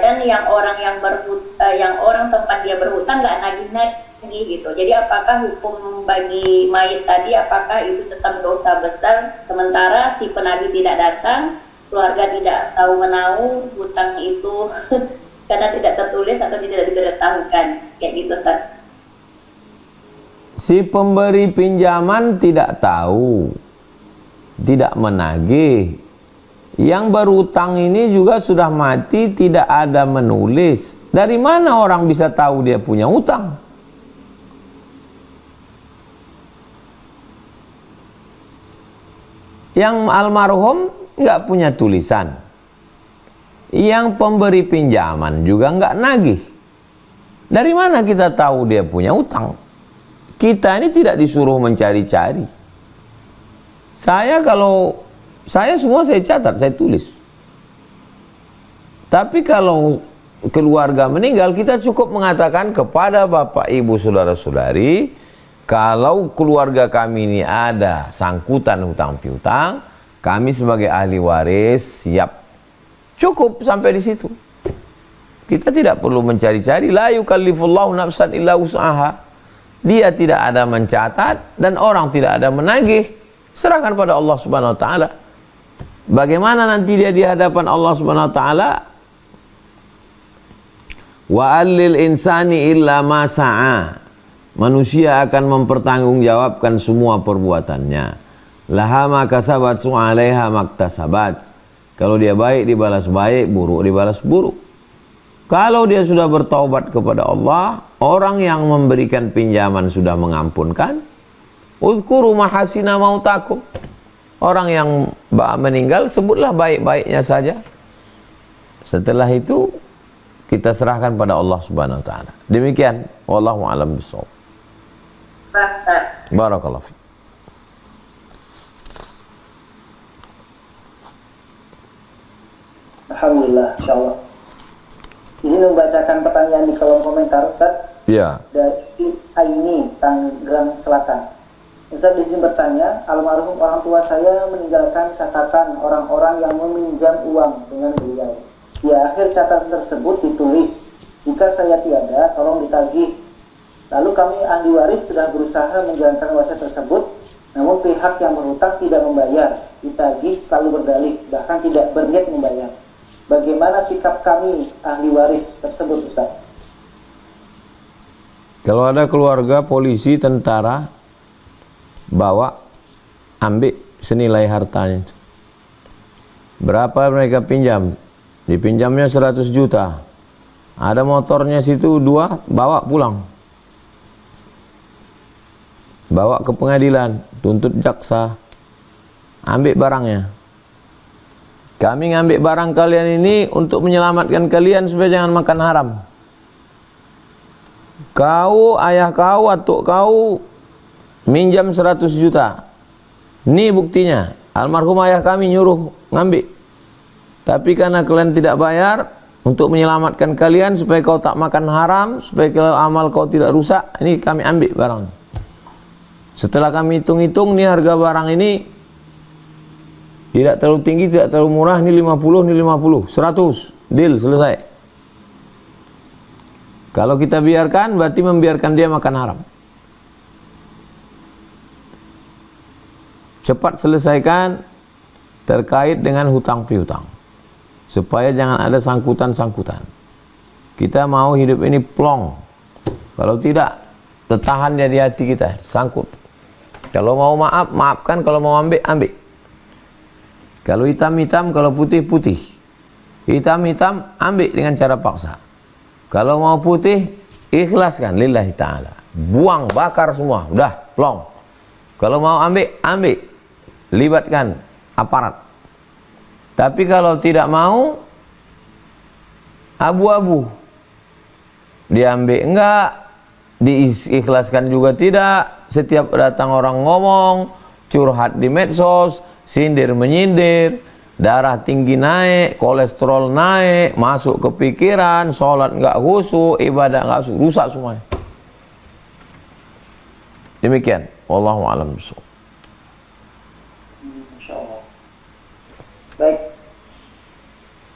dan yang orang tempat dia berhutang nggak nagih-nagih gitu. Jadi apakah hukum bagi mayit tadi, apakah itu tetap dosa besar sementara si penagih tidak datang, keluarga tidak tahu menahu hutang itu karena tidak tertulis atau tidak diberitahukan, kayak gitu Ustaz? Si pemberi pinjaman tidak tahu, tidak menagih. Yang berhutang ini juga sudah mati, tidak ada menulis. Dari mana orang bisa tahu dia punya hutang? Yang almarhum nggak punya tulisan. Yang pemberi pinjaman juga nggak nagih. Dari mana kita tahu dia punya hutang? Kita ini tidak disuruh mencari-cari. Saya semua saya catat, saya tulis. Tapi kalau keluarga meninggal, kita cukup mengatakan kepada bapak, ibu, saudara-saudari, kalau keluarga kami ini ada sangkutan hutang piutang, kami sebagai ahli waris siap. Cukup sampai di situ. Kita tidak perlu mencari-cari. La yukallifullahu nafsan illa wus'aha. Dia tidak ada mencatat dan orang tidak ada menagih. Serahkan pada Allah Subhanahu wa taala. Bagaimana nanti dia di hadapan Allah Subhanahu wa taala? Wa allil insani illa ma sa'a. Manusia akan mempertanggungjawabkan semua perbuatannya. Laha ma kasabat wa 'alaiha maktasabat. Kalau dia baik dibalas baik, buruk dibalas buruk. Kalau dia sudah bertaubat kepada Allah, orang yang memberikan pinjaman sudah mengampunkan. Uzkuru mahasina mautakum. Orang yang meninggal sebutlah baik-baiknya saja. Setelah itu kita serahkan pada Allah Subhanahu wa taala. Demikian, wallahu a'lam bishawab. Barakallahu fiik. Alhamdulillah, insyaallah. Izin membacakan pertanyaan di kolom komentar Ustaz. Ya. Dari Aini, Tangerang Selatan. Ustaz di sini bertanya, almarhum orang tua saya meninggalkan catatan orang-orang yang meminjam uang dengan beliau. Di akhir catatan tersebut ditulis, jika saya tiada, tolong ditagih. Lalu kami ahli waris sudah berusaha menjalankan wasiat tersebut, namun pihak yang berhutang tidak membayar. Ditagih selalu berdalih, bahkan tidak berniat membayar. Bagaimana sikap kami ahli waris tersebut, Ustaz? Kalau ada keluarga, polisi, tentara, bawa, ambil senilai hartanya. Berapa mereka pinjam? Dipinjamnya 100 juta. Ada motornya situ 2, bawa pulang. Bawa ke pengadilan, tuntut jaksa. Ambil barangnya. Kami ngambil barang kalian ini untuk menyelamatkan kalian supaya jangan makan haram. Kau, ayah kau, atuk kau minjam 100 juta. Ini buktinya. Almarhum ayah kami nyuruh ngambil. Tapi karena kalian tidak bayar, untuk menyelamatkan kalian supaya kau tak makan haram, supaya kalau amal kau tidak rusak, ini kami ambil barang. Setelah kami hitung-hitung, nih harga barang ini tidak terlalu tinggi, tidak terlalu murah, ini 50, ini 50, 100, deal, selesai. Kalau kita biarkan, berarti membiarkan dia makan haram. Cepat selesaikan terkait dengan hutang piutang, supaya jangan ada sangkutan-sangkutan. Kita mau hidup ini plong. Kalau tidak, tertahan dia di hati kita, sangkut. Kalau mau maaf, maafkan. Kalau mau ambil, ambil. Kalau hitam-hitam, kalau putih-putih. Hitam-hitam, ambil dengan cara paksa. Kalau mau putih, ikhlaskan lillahi ta'ala. Buang, bakar semua, udah, plong. Kalau mau ambil. Libatkan aparat. Tapi kalau tidak mau, abu-abu. Diambil enggak, diikhlaskan juga tidak. Setiap datang orang ngomong, curhat di medsos, sindir menyindir, darah tinggi naik, kolesterol naik, masuk ke pikiran, sholat enggak khusyuk, ibadah enggak khusyuk, rusak semuanya. Demikian, wallahu a'lam bishawab. Insya Allah. Baik,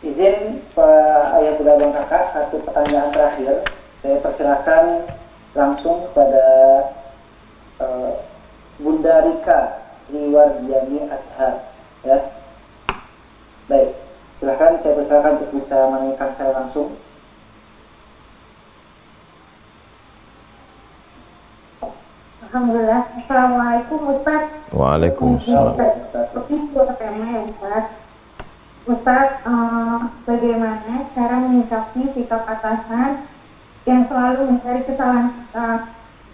izin para ayah bunda dan kakak, satu pertanyaan terakhir. Saya persilahkan langsung kepada Bunda Rika Triwardiani Ashar, ya. Baik, silahkan saya persilakan untuk bisa menanyakan secara langsung. Alhamdulillah. Assalamualaikum Ustaz. Waalaikumsalam. Itu tema ya Ustaz. Ustaz, bagaimana cara menyikapi sikap atasan yang selalu mencari kesalahan kita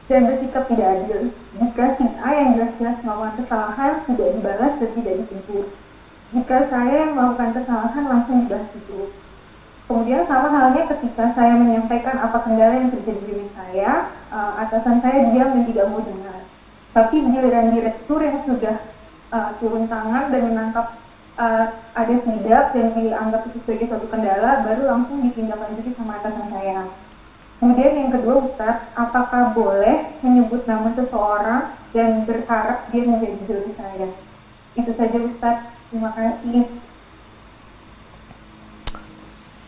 dan bersikap tidak adil? Jika si A yang jelas-jelas melakukan kesalahan tidak dibalas dan tidak ditegur. Jika saya yang melakukan kesalahan langsung dibalas itu. Kemudian sama halnya ketika saya menyampaikan apa kendala yang terjadi di saya, atasan saya diam dan tidak mau dengar. Tapi giliran direktur yang sudah turun tangan dan menangkap ada sidap dan dianggap itu sebagai suatu kendala, baru langsung ditindaklanjuti sama atasan saya. Kemudian yang kedua Ustaz, apakah boleh menyebut nama seseorang dan berharap dia menjadi jodoh saya? Itu saja Ustaz, terima kasih.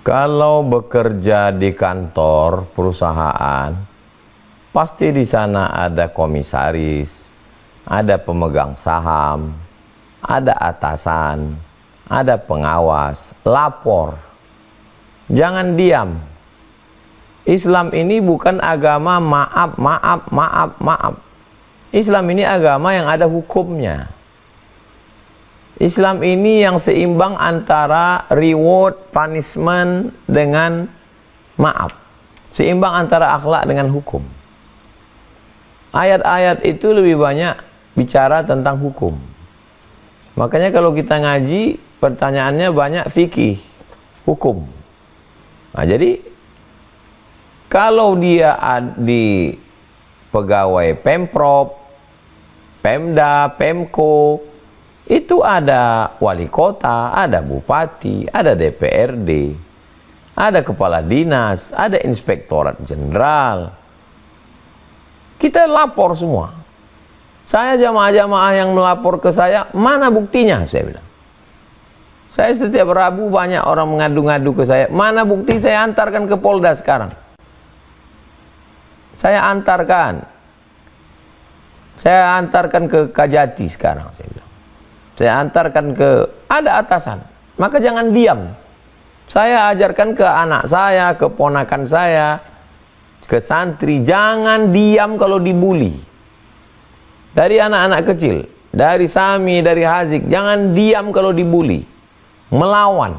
Kalau bekerja di kantor perusahaan, pasti di sana ada komisaris, ada pemegang saham, ada atasan, ada pengawas, lapor. Jangan diam. Islam ini bukan agama maaf. Islam ini agama yang ada hukumnya. Islam ini yang seimbang antara reward, punishment dengan maaf. Seimbang antara akhlak dengan hukum. Ayat-ayat itu lebih banyak bicara tentang hukum. Makanya kalau kita ngaji, pertanyaannya banyak fikih, hukum. Nah, jadi kalau dia di pegawai Pemprov, Pemda, Pemko, itu ada wali kota, ada bupati, ada DPRD, ada kepala dinas, ada inspektorat jenderal. Kita lapor semua. Saya jamaah-jamaah yang melapor ke saya, mana buktinya? Saya bilang. Saya setiap Rabu banyak orang mengadu-ngadu ke saya, mana bukti? Saya antarkan ke Polda sekarang. Saya antarkan ke Kajati sekarang, saya bilang. Saya antarkan ke, ada atasan, maka jangan diam. Saya ajarkan ke anak saya, ke ponakan saya, ke santri, jangan diam kalau dibuli. Dari anak-anak kecil, dari Sami, dari Hazik, jangan diam kalau dibuli. Melawan.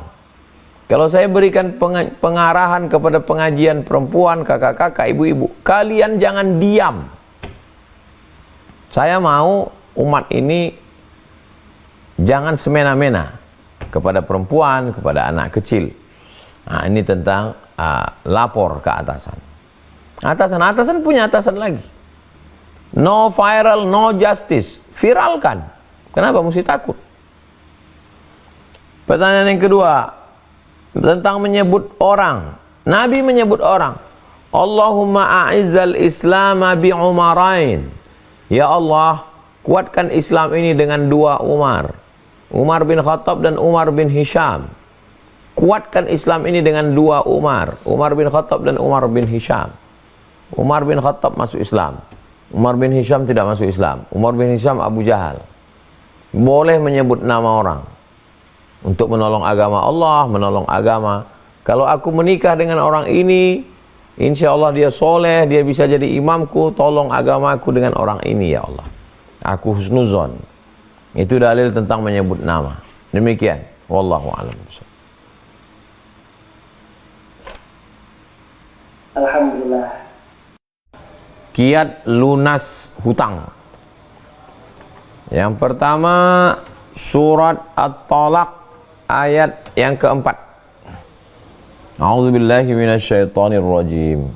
Kalau saya berikan pengarahan kepada pengajian perempuan, kakak-kakak, ibu-ibu, kalian jangan diam. Saya mau umat ini jangan semena-mena kepada perempuan, kepada anak kecil. Nah, ini tentang lapor ke atasan. Atasan punya atasan lagi. No viral, no justice. Viralkan. Kenapa mesti takut? Pertanyaan yang kedua, tentang menyebut orang. Nabi menyebut orang. Allahumma a'izzal islama bi'umarain. Ya Allah, kuatkan Islam ini dengan dua Umar. Umar bin Khattab dan Umar bin Hisham. Kuatkan Islam ini dengan dua Umar. Umar bin Khattab dan Umar bin Hisham. Umar bin Khattab masuk Islam. Umar bin Hisham tidak masuk Islam. Umar bin Hisham Abu Jahal. Boleh menyebut nama orang untuk menolong agama Allah, menolong agama. Kalau aku menikah dengan orang ini, insya Allah dia soleh, dia bisa jadi imamku, tolong agamaku dengan orang ini ya Allah. Aku husnuzon. Itu dalil tentang menyebut nama. Demikian, wallahu a'lam. Alhamdulillah. Kiat lunas hutang. Yang pertama, surat At-Talaq ayat yang keempat. A'udzubillahi minasyaitonir rajim.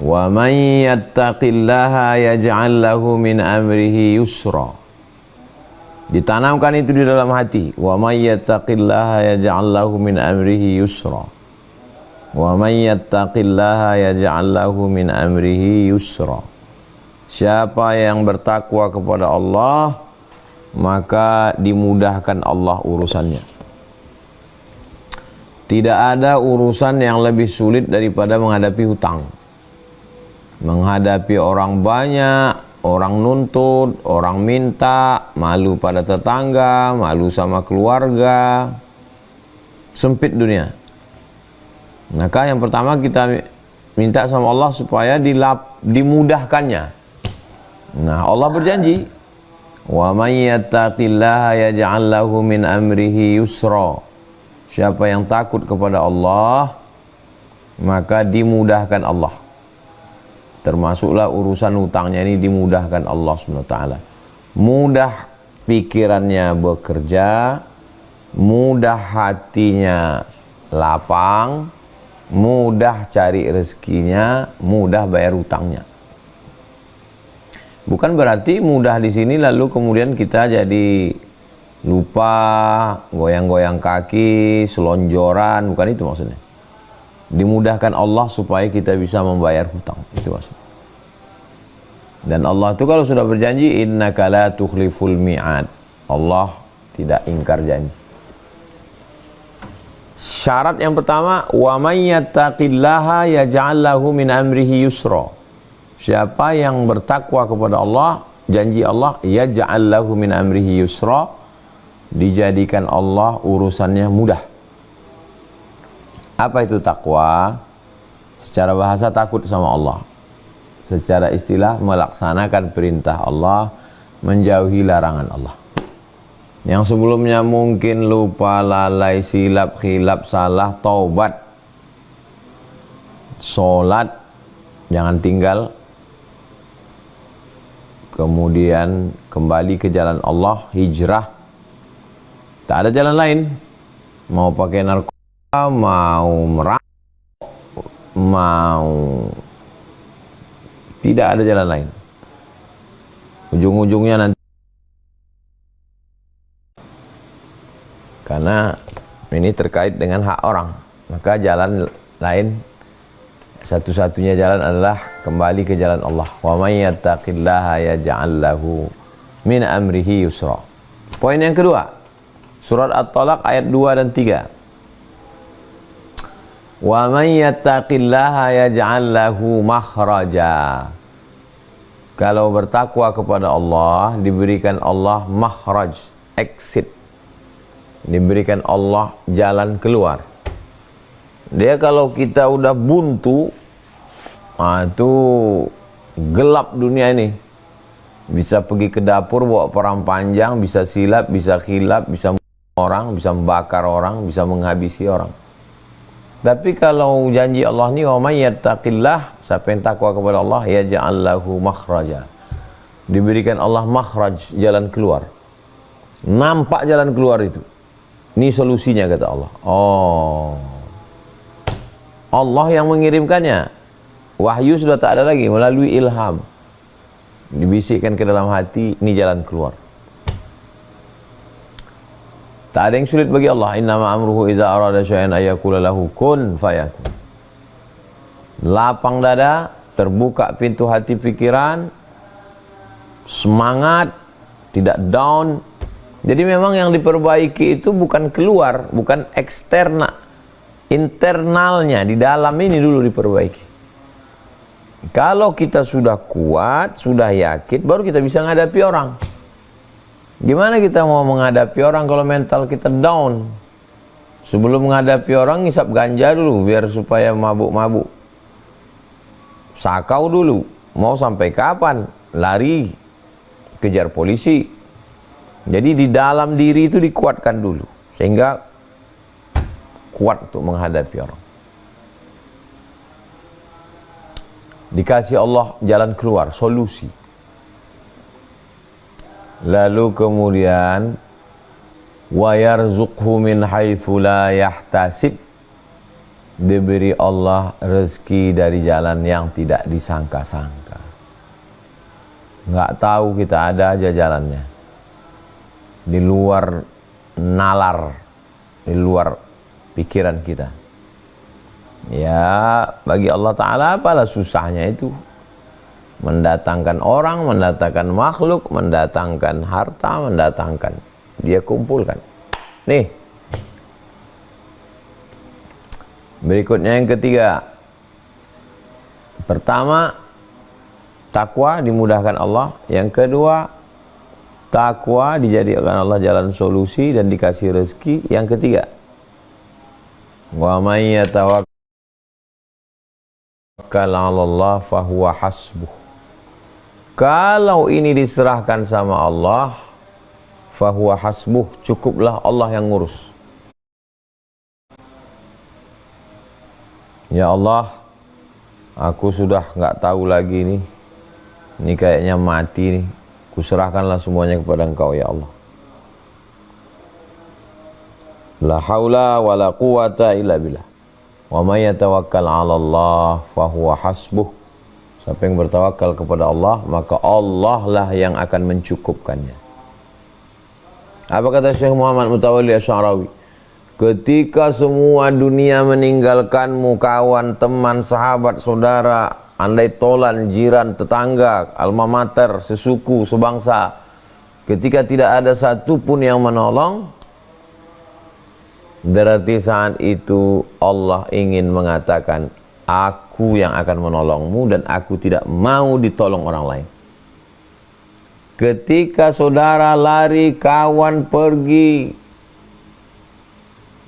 Wa may yattaqillaha yaj'al lahu min amrihi yusra. Ditanamkan itu di dalam hati. Wa may yattaqillaha yaj'al lahu min amrihi yusra. Wa may yattaqillaha yaj'al lahu min amrihi yusra. Siapa yang bertakwa kepada Allah, maka dimudahkan Allah urusannya. Tidak ada urusan yang lebih sulit daripada menghadapi hutang. Menghadapi orang banyak, orang nuntut, orang minta, malu pada tetangga, malu sama keluarga. Sempit dunia. Maka yang pertama kita minta sama Allah supaya dimudahkannya. Nah, Allah berjanji, wa may yattaqillaha yaj'al lahu min amrihi yusra. Siapa yang takut kepada Allah, maka dimudahkan Allah. Termasuklah urusan hutangnya ini dimudahkan Allah SWT. Mudah pikirannya bekerja, mudah hatinya lapang, mudah cari rezekinya, mudah bayar hutangnya. Bukan berarti mudah di sini lalu kemudian kita jadi lupa, goyang-goyang kaki, selonjoran, bukan itu maksudnya. Dimudahkan Allah supaya kita bisa membayar hutang, itu maksudnya. Dan Allah itu kalau sudah berjanji, innaka la tukhliful mi'ad. Allah tidak ingkar janji. Syarat yang pertama, wa may yattaqillaha yaj'al lahu min amrihi yusra. Siapa yang bertakwa kepada Allah, janji Allah, yaj'al lahu min amrihi yusra, dijadikan Allah urusannya mudah. Apa itu takwa? Secara bahasa takut sama Allah. Secara istilah melaksanakan perintah Allah, menjauhi larangan Allah. Yang sebelumnya mungkin lupa, lalai, silap, khilaf, salah, taubat, sholat, jangan tinggal, kemudian kembali ke jalan Allah, hijrah. Tak ada jalan lain. Mau pakai narkoba, mau merampok, mau, tidak ada jalan lain. Ujung-ujungnya nanti, karena ini terkait dengan hak orang, maka jalan lain, satu-satunya jalan adalah kembali ke jalan Allah. Wa may yattaqillaha yaj'al lahu min amrihi yusra. Poin yang kedua, surat At-Talaq ayat 2 dan 3. Wa may yattaqillaha yaj'al lahu makhraja. Kalau bertakwa kepada Allah, diberikan Allah makhraj, exit. Diberikan Allah jalan keluar. Dia kalau kita udah buntu, itu gelap dunia ini. Bisa pergi ke dapur bawa perang panjang, bisa silap, bisa khilaf, bisa orang, bisa membakar orang, bisa menghabisi orang. Tapi kalau janji Allah ni, wa may yattaqillah, siapa yang takwa kepada Allah, yaj'al lahu makhraja. Diberikan Allah makhraj, jalan keluar. Nampak jalan keluar itu. Ini solusinya kata Allah. Oh, Allah yang mengirimkannya. Wahyu sudah tak ada lagi, melalui ilham. Dibisikkan ke dalam hati, ini jalan keluar. Tak ada yang sulit bagi Allah. Innama amruhu idza arada syai'an ayyaqula lahu kun fayakun. Lapang dada, terbuka pintu hati pikiran, semangat, tidak down. Jadi memang yang diperbaiki itu bukan keluar, bukan eksternal, internalnya, di dalam ini dulu diperbaiki. Kalau kita sudah kuat, sudah yakin, baru kita bisa menghadapi orang. Gimana kita mau menghadapi orang kalau mental kita down? Sebelum menghadapi orang, ngisap ganja dulu, biar supaya mabuk-mabuk. Sakau dulu, mau sampai kapan? Lari, kejar polisi. Jadi di dalam diri itu dikuatkan dulu sehingga kuat untuk menghadapi orang. Dikasih Allah jalan keluar, solusi. Lalu kemudian wa yarzuqhu min haitsu la yahtasib, diberi Allah rezeki dari jalan yang tidak disangka-sangka. Nggak tahu, kita ada aja jalannya. Di luar nalar, di luar pikiran kita. Ya, bagi Allah Ta'ala apalah susahnya itu. Mendatangkan orang, mendatangkan makhluk, mendatangkan harta, mendatangkan. Dia kumpulkan. Nih. Berikutnya yang ketiga. Pertama, takwa dimudahkan Allah. Yang kedua, takwa dijadikan Allah jalan solusi dan dikasih rezeki. Yang ketiga, wa may yatawakkal 'ala Allah fahuwa hasbuh. Kalau ini diserahkan sama Allah, fahuwa hasbuh, cukuplah Allah yang ngurus. Ya Allah, aku sudah nggak tahu lagi nih. Ini kayaknya mati nih. Kuserahkanlah semuanya kepada Engkau ya Allah. La haula wa la quwata illa billah. Wa may yatawakkal 'ala Allah fahuwa hasbuh. Siapa yang bertawakal kepada Allah, maka Allah lah yang akan mencukupkannya. Apa kata Syekh Muhammad Mutawalli Asy'arawi? Ketika semua dunia meninggalkanmu, kawan, teman, sahabat, saudara, andai tolan, jiran, tetangga, alma mater, sesuku, sebangsa, ketika tidak ada satupun yang menolong, berarti saat itu Allah ingin mengatakan, aku yang akan menolongmu dan aku tidak mau ditolong orang lain. Ketika saudara lari, kawan pergi,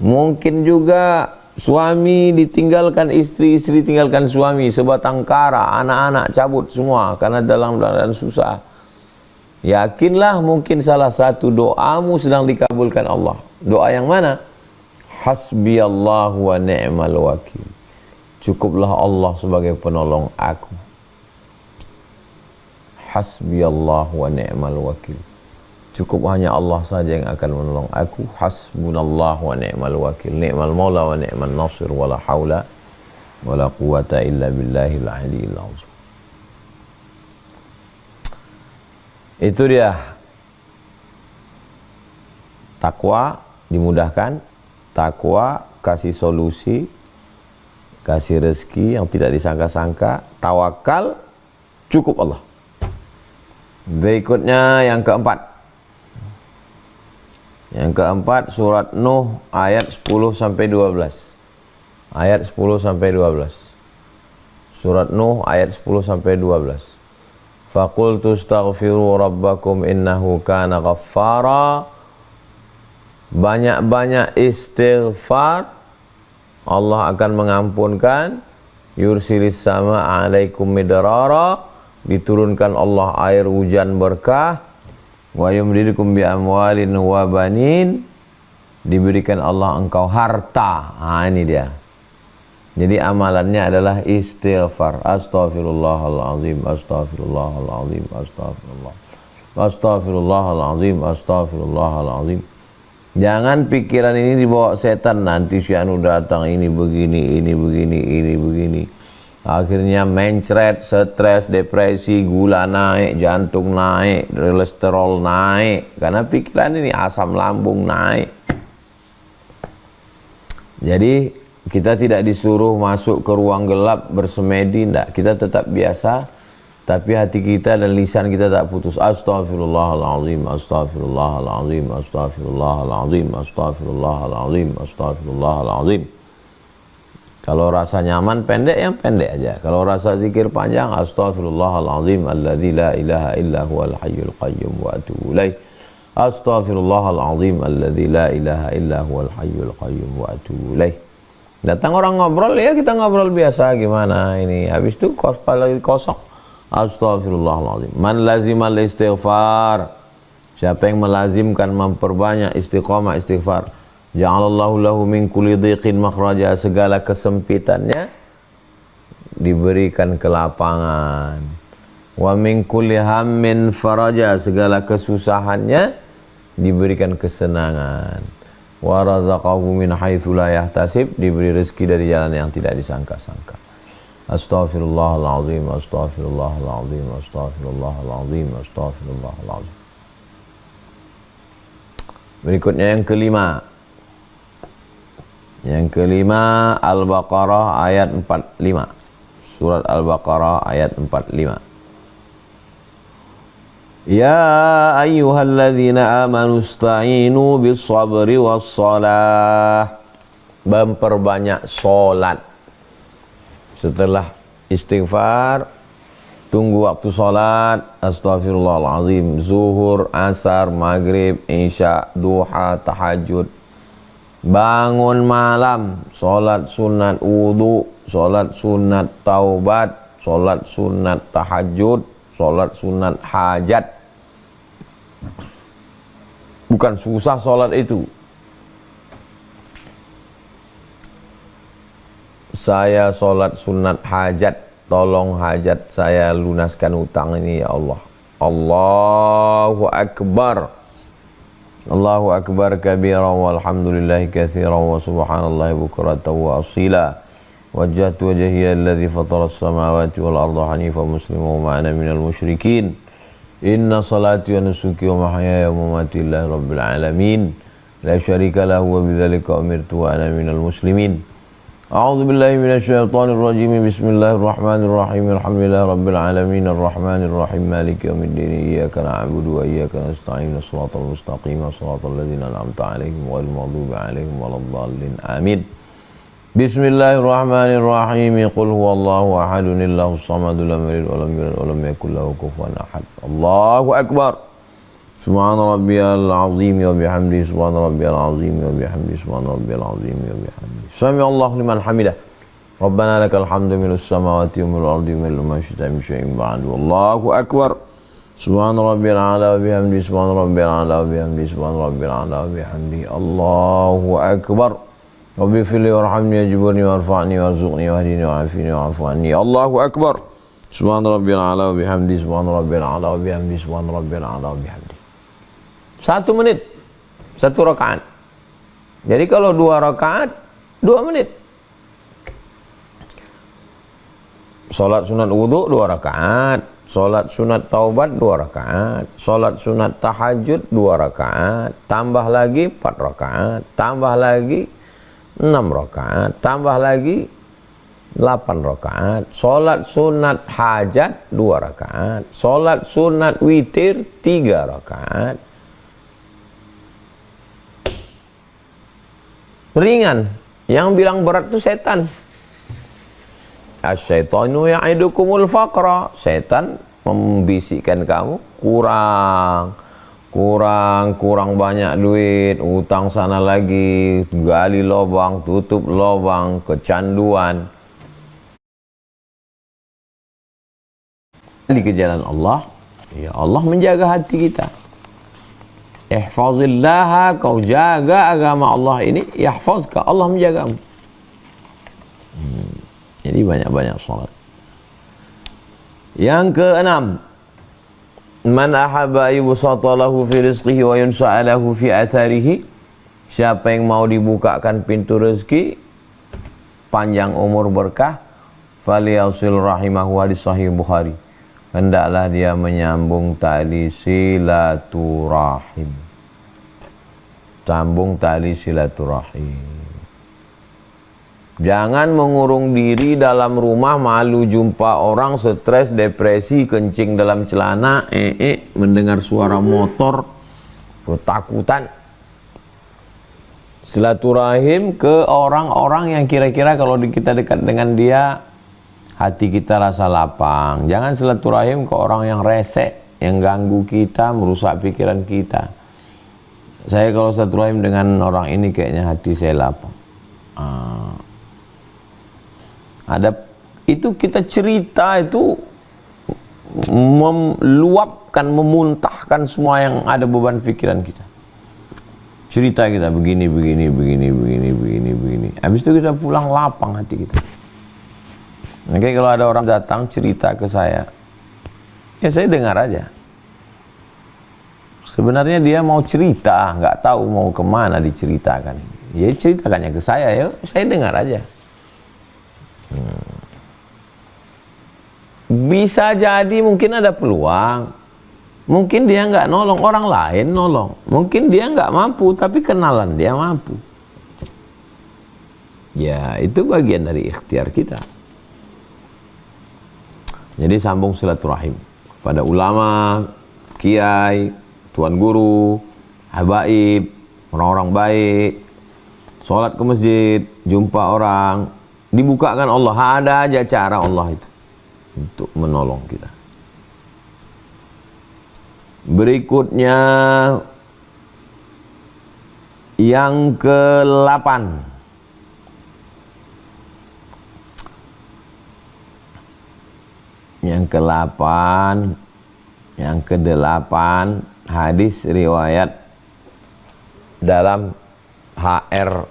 mungkin juga suami ditinggalkan istri, istri tinggalkan suami, sebatang kara, anak-anak cabut semua karena dalam keadaan susah. Yakinlah mungkin salah satu doamu sedang dikabulkan Allah. Doa yang mana? Hasbiyallahu wa ni'mal wakil. Cukuplah Allah sebagai penolong aku. Hasbiyallahu wa ni'mal wakil. Cukup hanya Allah saja yang akan menolong aku. Hasbunallahu wa ni'mal wakil. Ni'mal maula wa ni'mal nasir. Wa la hawla wa la quwata illa billahil aliyyil azim. Itu dia. Takwa dimudahkan. Takwa kasih solusi, kasih rezeki yang tidak disangka-sangka. Tawakal, cukup Allah. Berikutnya yang keempat. Yang keempat surat Nuh ayat 10 sampai 12. Ayat 10 sampai 12. Surat Nuh ayat 10 sampai 12. Faqultu astaghfiru rabbakum innahu kana ghaffara. Banyak-banyak istighfar, Allah akan mengampunkan. Yursilis sama alaikum midrara, diturunkan Allah air hujan berkah. Wa yumdidukum bi amwalin wa banin, diberikan Allah engkau harta. Ini dia. Jadi amalannya adalah istighfar. Astaghfirullahalazim, astaghfirullahalazim, astaghfirullah. Astaghfirullahalazim, astaghfirullahalazim. Jangan pikiran ini dibawa setan, nanti si anu datang, ini begini, ini begini, ini begini. Akhirnya mencret, stres, depresi, gula naik, jantung naik, kolesterol naik. Karena pikiran ini asam lambung naik. Jadi kita tidak disuruh masuk ke ruang gelap bersemedi, enggak. Kita tetap biasa. Tapi hati kita dan lisan kita tak putus. Astaghfirullahalazim, astaghfirullahalazim, astaghfirullahalazim, astaghfirullahalazim, astaghfirullahalazim. Kalau rasa nyaman pendek, yang pendek aja. Kalau rasa zikir panjang, astaghfirullahalazim alladzi la ilaha illa huwal hayyul qayyum wa atubu ilaih. Astaghfirullahalazim alladzi la ilaha illa huwal hayyul qayyum wa atubu ilaih. Datang orang ngobrol, ya kita ngobrol biasa gimana ini. Habis itu kepala lagi kosong. Astaghfirullahaladzim. Man lazimal istighfar Siapa yang melazimkan memperbanyak istiqamah istighfar, ja'alallahu lahu min kulli dhiqin makhraja, segala kesempitannya diberikan kelapangan. Wa min kulli hammin faraja, segala kesusahannya diberikan kesenangan. Wa razaqahu min haitsu la yahtasib, diberi rezeki dari jalan yang tidak disangka-sangka. Astaghfirullahalazim, astaghfirullahalazim, astaghfirullahalazim, astaghfirullahalazim. Berikutnya yang kelima. Yang kelima Al-Baqarah ayat 45. Surat Al-Baqarah ayat 45. Ya ayyuhalladzina amanu ista'inu bis-sabri was-salah. Memperbanyak salat. Setelah istighfar, tunggu waktu salat, astaghfirullahalazim, zuhur, asar, maghrib, isya, duha, tahajud. Bangun malam, salat sunat wudu, salat sunat taubat, salat sunat tahajud, salat sunat hajat. Bukan susah salat itu. Saya salat sunat hajat, tolong hajat saya lunaskan utang ini ya Allah. Allahu Akbar. Allahu Akbar kabiran walhamdulillahi katsiran wa subhanallahi bukratan wa asila. Wajjahtu wajhiya alladzi fatara as-samawati wal arda hanifan musliman wa ma ana minal musyrikin. Inna salati wa nusuki wa mahyaya wa mamati lillahi rabbil alamin. La syarika lahu wa bidzalika umirtu wa ana minal muslimin. A'udzu billahi minasyaitonir rajim. Bismillahirrahmanirrahim. Alhamdulillahi rabbil alamin arrahmanir rahim maliki yaumiddin. Iyyaka na'budu wa iyyaka nasta'in. Shiratal mustaqim, shiratal ladzina an'amta 'alaihim ghairil maghdubi 'alaihim waladdallin. Amin. Bismillahirrahmanirrahim. Qul huwallahu ahadun illahus samad lam yalid wa lam yulad wa lam yakul lahu kufuwan ahad. Allahu akbar. Subhana rabbiyal azim wa bihamdihi, subhana rabbiyal azim wa bihamdihi, subhana rabbiyal azim wa bihamdihi. Sami Allahu liman hamidah. Rabbana lakal hamdu milus samawati wa milal ardi wa milal ma syi'ta min syai'in ba'du. Allahu akbar. Subhana rabbiyal a'la wa bihamdihi, subhana rabbiyal a'la wa bihamdihi, subhana rabbiyal a'la wa bihamdihi. Allahu akbar. Rabbi fili warhamni wajburni warfa'ni warzuqni wahdini wa'afini wa'afu anni. Allahu akbar. Subhana rabbiyal a'la wa bihamdihi, subhana rabbiyal a'la wa bihamdihi, subhana rabbiyal a'la wa bihamdihi. 1 menit, 1 rakaat. Jadi kalau 2 rakaat, 2 menit. Salat sunat wudu 2 rakaat, salat sunat taubat 2 rakaat, salat sunat tahajud 2 rakaat, tambah lagi 4 rakaat, tambah lagi 6 rakaat, tambah lagi 8 rakaat, salat sunat hajat 2 rakaat, salat sunat witir 3 rakaat. Ringan. Yang bilang berat itu setan. Asyaitanu ya'idukumul faqra. Setan membisikkan kamu kurang banyak duit, utang sana lagi, gali lubang, tutup lubang, kecanduan. Di jalan Allah, ya Allah menjaga hati kita. Ihfazillaha, kau jaga agama Allah ini, yahfazka, Allah menjagamu. Jadi banyak-banyak salat. Yang keenam, man ahabba yubsata lahu fi rizqihi wa yunsa'a lahu fi atharihi. Siapa yang mau dibukakan pintu rezeki, panjang umur berkah, falyasil rahimahu, hadis sahih Bukhari. Hendaklah dia menyambung tali silaturahim. Sambung tali silaturahim. Jangan mengurung diri dalam rumah, malu jumpa orang, stres, depresi, kencing dalam celana, mendengar suara motor, ketakutan. Silaturahim ke orang-orang yang kira-kira kalau kita dekat dengan dia, hati kita rasa lapang. Jangan silaturahim ke orang yang resek, yang ganggu kita, merusak pikiran kita. Saya kalau silaturahim dengan orang ini kayaknya hati saya lapang. Ada itu kita cerita itu meluapkan, memuntahkan semua yang ada beban pikiran kita. Cerita kita begini. Habis itu kita pulang lapang hati kita. Makanya kalau ada orang datang cerita ke saya, ya saya dengar aja. Sebenarnya dia mau cerita, nggak tahu mau kemana diceritakan. Ya ceritakannya ke saya, ya saya dengar aja. Bisa jadi mungkin ada peluang, mungkin dia nggak nolong, orang lain nolong, mungkin dia nggak mampu tapi kenalan dia mampu. Ya itu bagian dari ikhtiar kita. Jadi sambung silaturahim kepada ulama, kiai, tuan guru, habaib, orang-orang baik, sholat ke masjid, jumpa orang, dibukakan Allah, ada aja cara Allah itu untuk menolong kita. Berikutnya yang ke-8. Yang ke-8 hadis riwayat dalam HR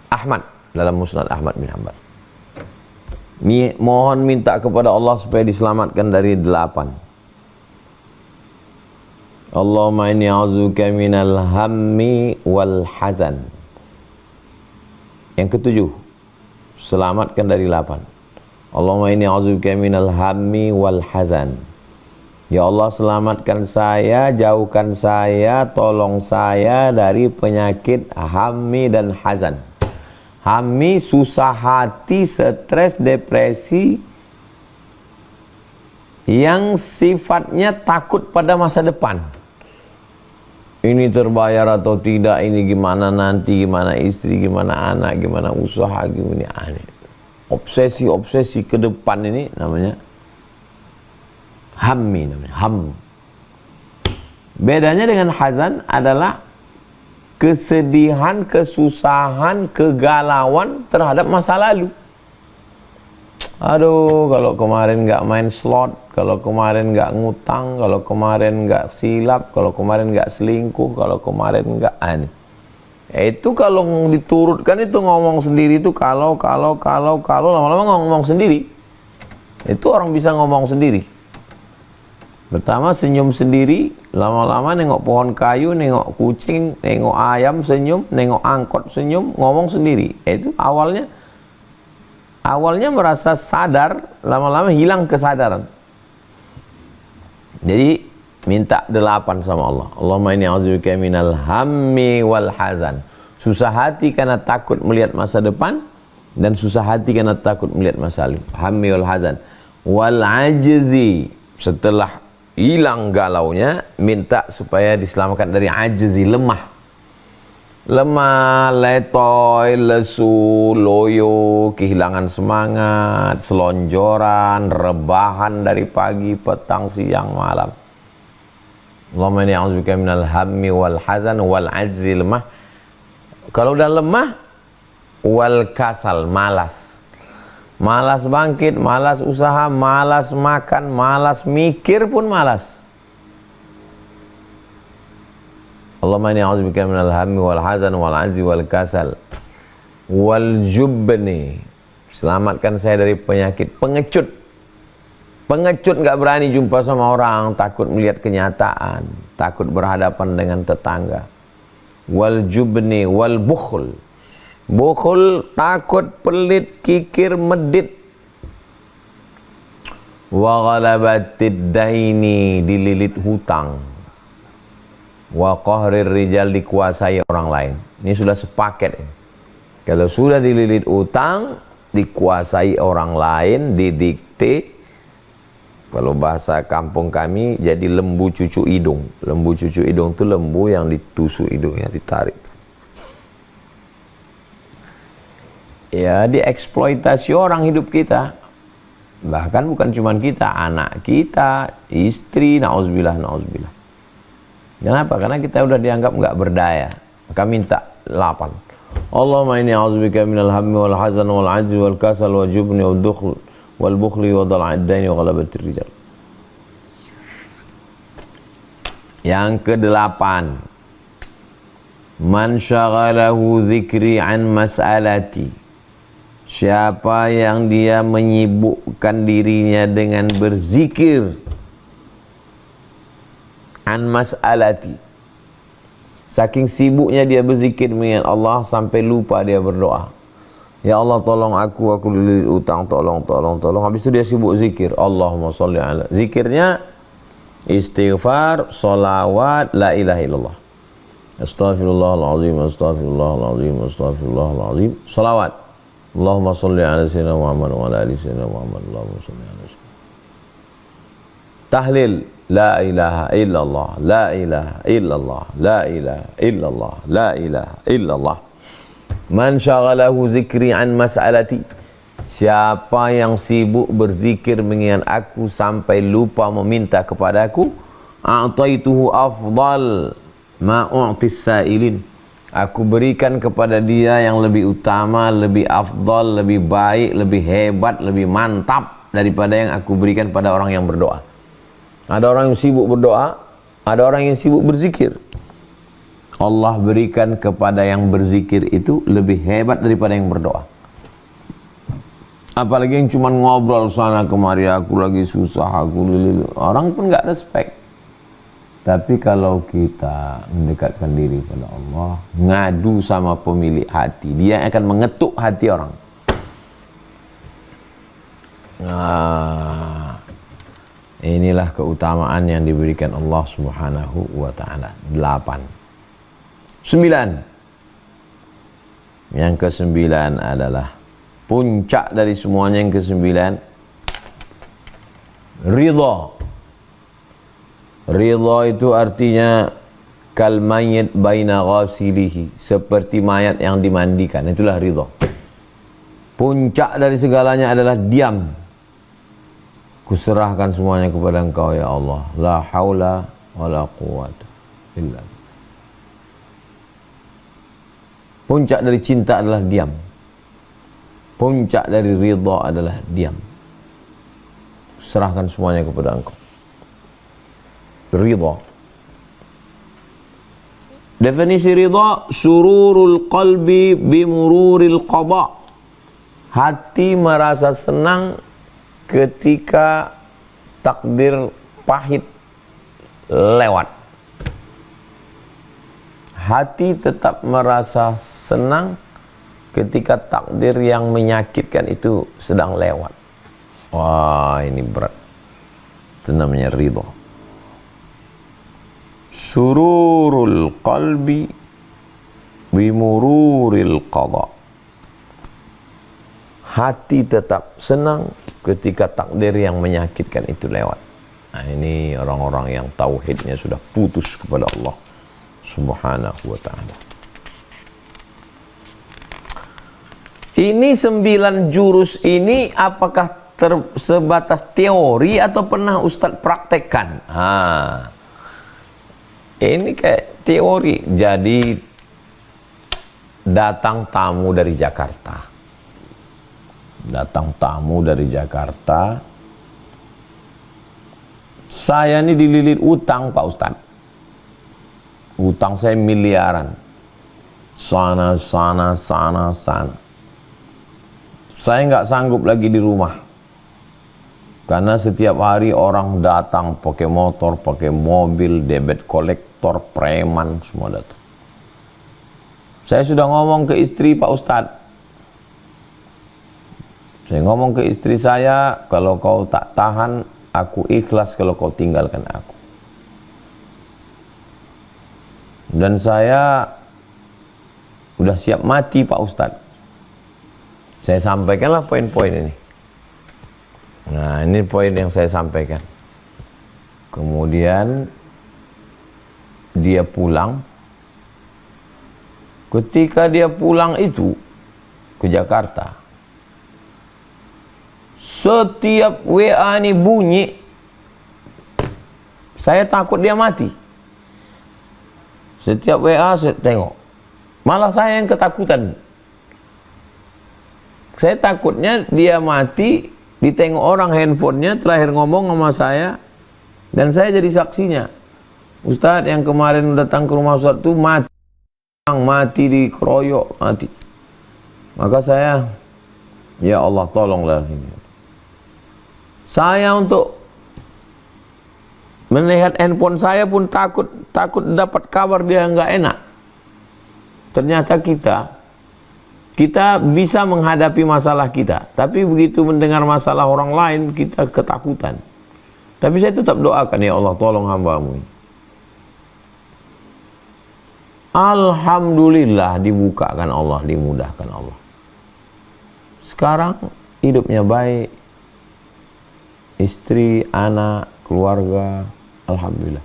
Ahmad, dalam Musnad Ahmad bin Hanbal. Mohon minta kepada Allah supaya diselamatkan dari 8. Allahumma inni a'udzubika minal hammi wal hazan. Yang ke-7, selamatkan dari 8. Allahumma inni a'udzubika minal hammi wal hazan. Ya Allah, selamatkan saya, jauhkan saya, tolong saya dari penyakit hammi dan hazan. Hammi, susah hati, stres, depresi, yang sifatnya takut pada masa depan. Ini terbayar atau tidak, ini gimana nanti, gimana istri, gimana anak, gimana usaha, gimana aneh. Obsesi-obsesi ke depan ini namanya hammi, namanya ham. Bedanya dengan hazan adalah kesedihan, kesusahan, kegalauan terhadap masa lalu. Aduh, kalau kemarin nggak main slot, kalau kemarin nggak ngutang, kalau kemarin nggak silap, kalau kemarin nggak selingkuh, kalau kemarin nggak aneh. Itu kalau diturutkan itu ngomong sendiri itu kalau lama-lama ngomong sendiri. Itu orang bisa ngomong sendiri. Pertama senyum sendiri, lama-lama nengok pohon kayu, nengok kucing, nengok ayam senyum, nengok angkot senyum, ngomong sendiri. Itu awalnya merasa sadar, lama-lama hilang kesadaran. Jadi minta 8 sama Allah. Allahumma inni a'udzubika minal hammi wal hazan. Susah hati karena takut melihat masa depan, dan susah hati karena takut melihat masa lalu. Hammi wal hazan. Wal ajzi, setelah hilang galaunya, minta supaya diselamatkan dari ajzi, lemah, letoy, lesu, loyo, kehilangan semangat, selonjoran, rebahan dari pagi, petang, siang, malam. Allahumma inni a'udzubika minal hammi wal hazan wal ajzi, lemah. Kalau udah lemah, wal kasal, malas. Malas bangkit, malas usaha, malas makan, malas mikir pun malas. Allahumma inni a'udzubika minal hammi wal hazan wal ajzi wal kasal wal jubni. Selamatkan saya dari penyakit pengecut. Pengecut, nggak berani jumpa sama orang, takut melihat kenyataan, takut berhadapan dengan tetangga. Wal jubni wal bukhl. Bukhul, takut, pelit, kikir, medit. Wa ghalabatid daini, dililit hutang. Wa qahrir rijal, dikuasai orang lain. Ini sudah sepaket. Kalau sudah dililit hutang, dikuasai orang lain, didikte. Kalau bahasa kampung kami jadi lembu cucu hidung. Lembu cucu hidung itu lembu yang ditusuk hidungnya, ditarik. Ya, dieksploitasi orang hidup kita. Bahkan bukan cuma kita, anak kita, istri, na'udzubillah. Kenapa? Karena kita udah dianggap nggak berdaya. Maka minta 8. Allahumma inni a'udzubika minal hammi wal hazan wal ajzi wal kasal wal jubni wal wal bukhli wa dhala'id daini wa ghalabatir rijal. Yang kedelapan, man syaghalahu dzikri an mas'alati, siapa yang dia menyibukkan dirinya dengan berzikir an mas'alati, saking sibuknya dia berzikir mengingat Allah sampai lupa dia berdoa. Ya Allah tolong aku dililit utang, tolong. Habis itu dia sibuk zikir. Allahumma sholli ala. Zikirnya istighfar, sholawat, la ilaha illallah. Astaghfirullahaladzim, astaghfirullahaladzim, astaghfirullahaladzim. Sholawat. Allahumma sholli ala sayyidina Muhammad wa ala ali sayyidina Muhammad. Allahumma sholli ala sayyidina. Tahlil, la ilaha illallah, la ilaha illallah, la ilaha illallah, la ilaha illallah. Man syaghalahu zikri an mas'alati, siapa yang sibuk berzikir mengingat aku sampai lupa meminta kepadaku, a'taituhu afdal ma u'tis sa'ilin, aku berikan kepada dia yang lebih utama, lebih afdal, lebih baik, lebih hebat, lebih mantap daripada yang aku berikan pada orang yang berdoa. Ada orang yang sibuk berdoa, ada orang yang sibuk berzikir. Allah berikan kepada yang berzikir itu lebih hebat daripada yang berdoa. Apalagi yang cuma ngobrol sana kemari, aku lagi susah, orang pun nggak respect. Tapi kalau kita mendekatkan diri pada Allah, ngadu sama pemilik hati, dia akan mengetuk hati orang. Nah, inilah keutamaan yang diberikan Allah Subhanahu wa ta'ala. 8. 9. Yang ke-9 adalah puncak dari semuanya. Yang ke-9, ridha. Ridha itu artinya kal mayyit baina ghasilihi, seperti mayat yang dimandikan. Itulah ridha. Puncak dari segalanya adalah diam. Kuserahkan semuanya kepada Engkau ya Allah. La haula wala quwata illa billah. Puncak dari cinta adalah diam. Puncak dari ridha adalah diam. Serahkan semuanya kepada Engkau. Ridha. Definisi ridha, sururul qalbi bimururil qada. Hati merasa senang ketika takdir pahit lewat. Hati tetap merasa senang ketika takdir yang menyakitkan itu sedang lewat. Wah, ini berat. Itu namanya ridha. Sururul qalbi bimururil qada. Hati tetap senang ketika takdir yang menyakitkan itu lewat. Nah, ini orang-orang yang tauhidnya sudah putus kepada Allah Subhanahu wa ta'ala. Ini 9 jurus ini apakah sebatas teori atau pernah Ustadz praktekkan? Ini kayak teori. Jadi datang tamu dari Jakarta. Saya ini dililit utang Pak Ustadz. Utang saya miliaran. Sana. Saya nggak sanggup lagi di rumah. Karena setiap hari orang datang pakai motor, pakai mobil, debit kolektor, preman, semua datang. Saya sudah ngomong ke istri Pak Ustadz. Saya ngomong ke istri saya, kalau kau tak tahan, aku ikhlas kalau kau tinggalkan aku. Dan saya udah siap mati Pak Ustadz. Saya sampaikanlah poin-poin ini. Nah, ini poin yang saya sampaikan. Kemudian dia pulang. Ketika dia pulang itu ke Jakarta, setiap WA ini bunyi, saya takut dia mati. Setiap WA saya tengok, malah saya yang ketakutan. Saya takutnya dia mati ditengok orang handphonenya, terakhir ngomong sama saya, dan saya jadi saksinya. Ustadz yang kemarin datang ke rumah Ustadz itu mati dikeroyok, mati. Maka saya, ya Allah tolonglah ini. Saya untuk melihat handphone saya pun takut dapat kabar dia nggak enak. Ternyata kita bisa menghadapi masalah kita, tapi begitu mendengar masalah orang lain kita ketakutan. Tapi saya tetap doakan, ya Allah tolong hamba-Mu. Alhamdulillah dibukakan Allah, dimudahkan Allah. Sekarang hidupnya baik, istri, anak, keluarga, alhamdulillah.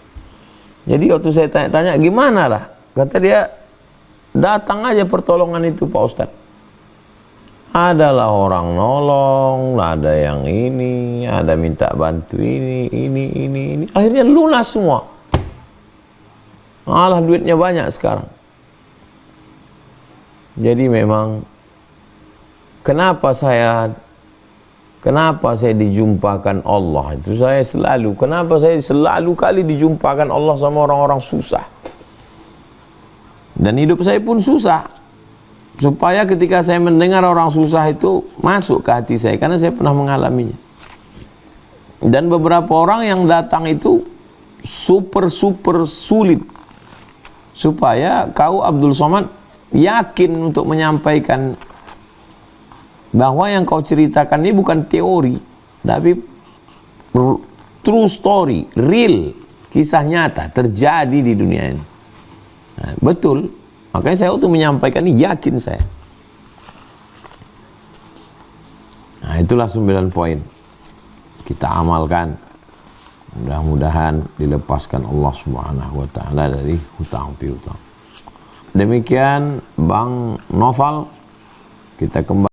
Jadi waktu saya tanya-tanya gimana lah, kata dia, datang aja pertolongan itu Pak Ustadz. Adalah orang nolong, ada yang ini, ada minta bantu ini. Akhirnya lunas semua. Malah duitnya banyak sekarang. Jadi memang kenapa saya dijumpakan Allah itu kenapa saya selalu kali dijumpakan Allah sama orang-orang susah. Dan hidup saya pun susah. Supaya ketika saya mendengar orang susah itu masuk ke hati saya, karena saya pernah mengalaminya. Dan beberapa orang yang datang itu super sulit. Supaya kau Abdul Somad yakin untuk menyampaikan bahwa yang kau ceritakan ini bukan teori, tapi true story, real, kisah nyata terjadi di dunia ini. Nah, betul, makanya saya waktu menyampaikan ini yakin saya. Nah, itulah 9 poin kita amalkan. Mudah-mudahan dilepaskan Allah Subhanahu wa taala dari hutang piutang. Demikian Bang Noval, kita kembali